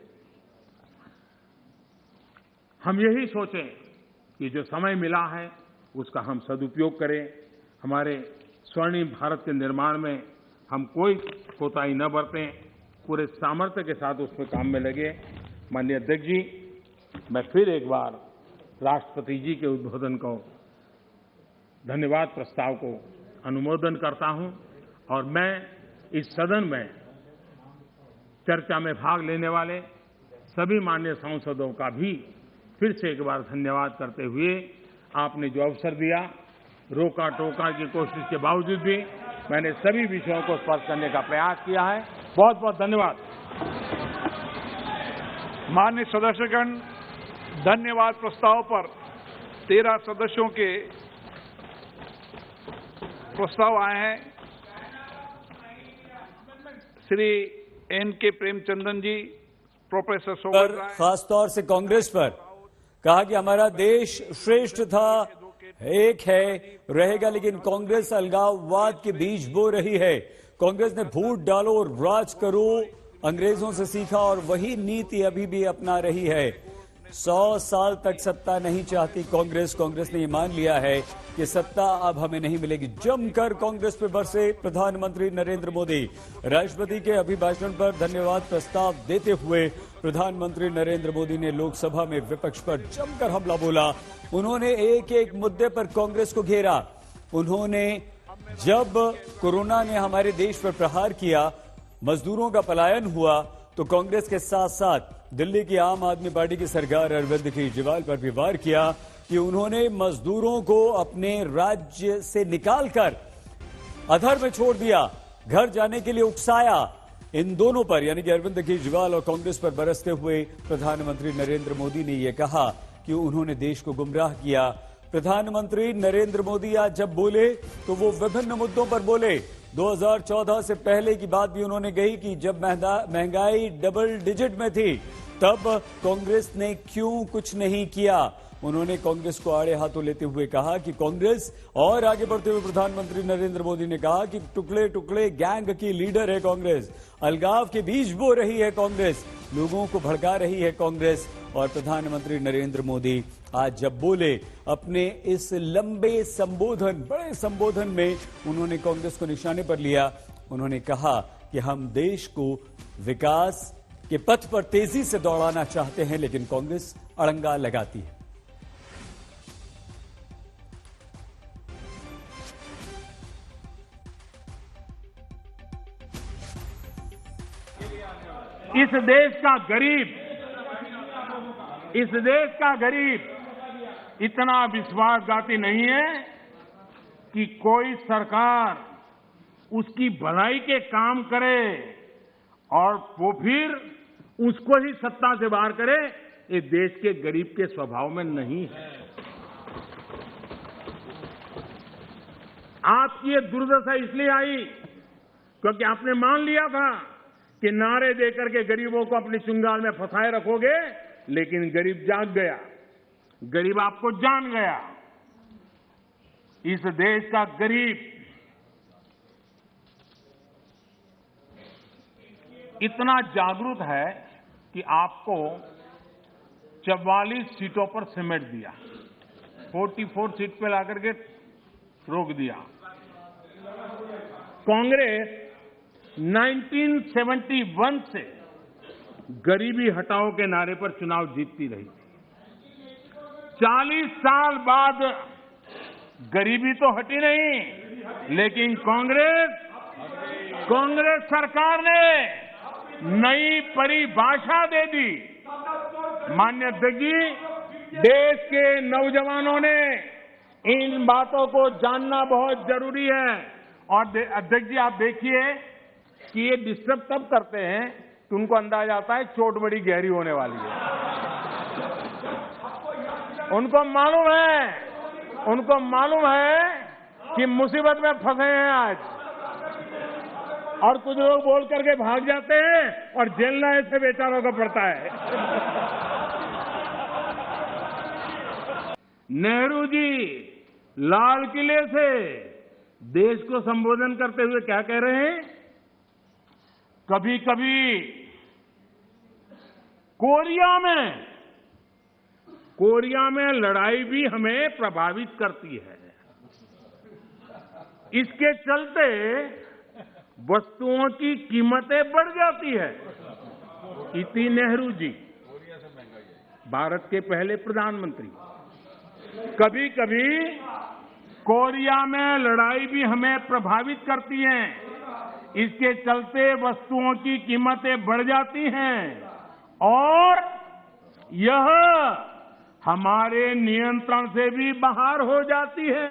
हम यही सोचें कि जो समय मिला है उसका हम सदुपयोग करें। हमारे स्वर्णिम भारत के निर्माण में हम कोई कोताही न बरतें, पूरे सामर्थ्य के साथ उसमें काम में लगे। माननीय अध्यक्ष जी, मैं फिर एक बार राष्ट्रपति जी के उद्बोधन को, धन्यवाद प्रस्ताव को अनुमोदन करता हूं और मैं इस सदन में चर्चा में भाग लेने वाले सभी माननीय सांसदों का भी फिर से एक बार धन्यवाद करते हुए आपने जो अवसर दिया, रोका टोका की कोशिश के बावजूद भी मैंने सभी विषयों को स्पर्श करने का प्रयास किया है। बहुत बहुत धन्यवाद। माननीय सदस्यगण, धन्यवाद प्रस्ताव पर 13 सदस्यों के प्रस्ताव आए हैं। श्री N.K. प्रेमचंदन जी, प्रोफेसर सोगल राय, खासतौर से कांग्रेस पर कहा कि हमारा देश श्रेष्ठ था, एक है, रहेगा, लेकिन कांग्रेस अलगाववाद के बीज बो रही है। कांग्रेस ने वोट डालो और राज करो अंग्रेजों से सीखा और वही नीति अभी भी अपना रही है। 100 साल तक सत्ता नहीं चाहती कांग्रेस। कांग्रेस ने ये मान लिया है कि सत्ता अब हमें नहीं मिलेगी। जमकर कांग्रेस पे बरसे प्रधानमंत्री नरेंद्र मोदी। राष्ट्रपति के अभिभाषण पर धन्यवाद प्रस्ताव देते हुए प्रधानमंत्री नरेंद्र मोदी ने लोकसभा में विपक्ष पर जमकर हमला बोला। उन्होंने एक एक मुद्दे पर कांग्रेस को घेरा। उन्होंने जब कोरोना ने हमारे देश पर प्रहार किया, मजदूरों का पलायन हुआ, तो कांग्रेस के साथ साथ दिल्ली की आम आदमी पार्टी की सरकार अरविंद केजरीवाल पर भी वार किया कि उन्होंने मजदूरों को अपने राज्य से निकालकर अधर में छोड़ दिया, घर जाने के लिए उकसाया। इन दोनों पर यानी कि अरविंद केजरीवाल और कांग्रेस पर बरसते हुए प्रधानमंत्री नरेंद्र मोदी ने यह कहा कि उन्होंने देश को गुमराह किया। प्रधानमंत्री नरेंद्र मोदी आज जब बोले तो वो विभिन्न मुद्दों पर बोले। 2014 से पहले की बात भी उन्होंने कही कि जब महंगाई डबल डिजिट में थी तब कांग्रेस ने क्यों कुछ नहीं किया। उन्होंने कांग्रेस को आड़े हाथों लेते हुए कहा कि कांग्रेस, और आगे बढ़ते हुए प्रधानमंत्री नरेंद्र मोदी ने कहा कि टुकड़े टुकड़े गैंग की लीडर है कांग्रेस, अलगाव के बीज बो रही है कांग्रेस, लोगों को भड़का रही है कांग्रेस। और प्रधानमंत्री नरेंद्र मोदी आज जब बोले अपने इस लंबे संबोधन, बड़े संबोधन में उन्होंने कांग्रेस को निशाने पर लिया। उन्होंने कहा कि हम देश को विकास के पथ पर तेजी से दौड़ाना चाहते हैं, लेकिन कांग्रेस अड़ंगा लगाती है। इस देश का गरीब इतना विश्वासघाती नहीं है कि कोई सरकार उसकी भलाई के काम करे और वो फिर उसको ही सत्ता से बाहर करे। ये देश के गरीब के स्वभाव में नहीं है। आपकी ये दुर्दशा इसलिए आई क्योंकि आपने मान लिया था कि नारे देकर के गरीबों को अपनी चुंगाल में फंसाए रखोगे, लेकिन गरीब जाग गया, गरीब आपको जान गया। इस देश का गरीब इतना जागरूक है कि आपको 44 सीटों पर समेट दिया, 44 सीट पे लाकर के रोक दिया। कांग्रेस 1971 से गरीबी हटाओ के नारे पर चुनाव जीतती रही थी। 40 साल बाद गरीबी तो हटी नहीं, लेकिन कांग्रेस सरकार ने नई परिभाषा दे दी। माननीय अध्यक्ष जी, देश के नौजवानों ने इन बातों को जानना बहुत जरूरी है। और अध्यक्ष जी, आप देखिए कि ये डिस्टर्ब तब करते हैं कि उनको अंदाज आता है चोट बड़ी गहरी होने वाली है। उनको मालूम है कि मुसीबत में फंसे हैं आज, और कुछ लोग बोल करके भाग जाते हैं और झेलना ऐसे बेचारों को पड़ता है। नेहरू जी लाल किले से देश को संबोधन करते हुए क्या कह रहे हैं? कभी कभी कोरिया में लड़ाई भी हमें प्रभावित करती है। इसके चलते वस्तुओं की कीमतें बढ़ जाती है। इति नेहरू जी, भारत के पहले प्रधानमंत्री। कभी कभी कोरिया में लड़ाई भी हमें प्रभावित करती है। इसके चलते वस्तुओं की कीमतें बढ़ जाती हैं और यह हमारे नियंत्रण से भी बाहर हो जाती है।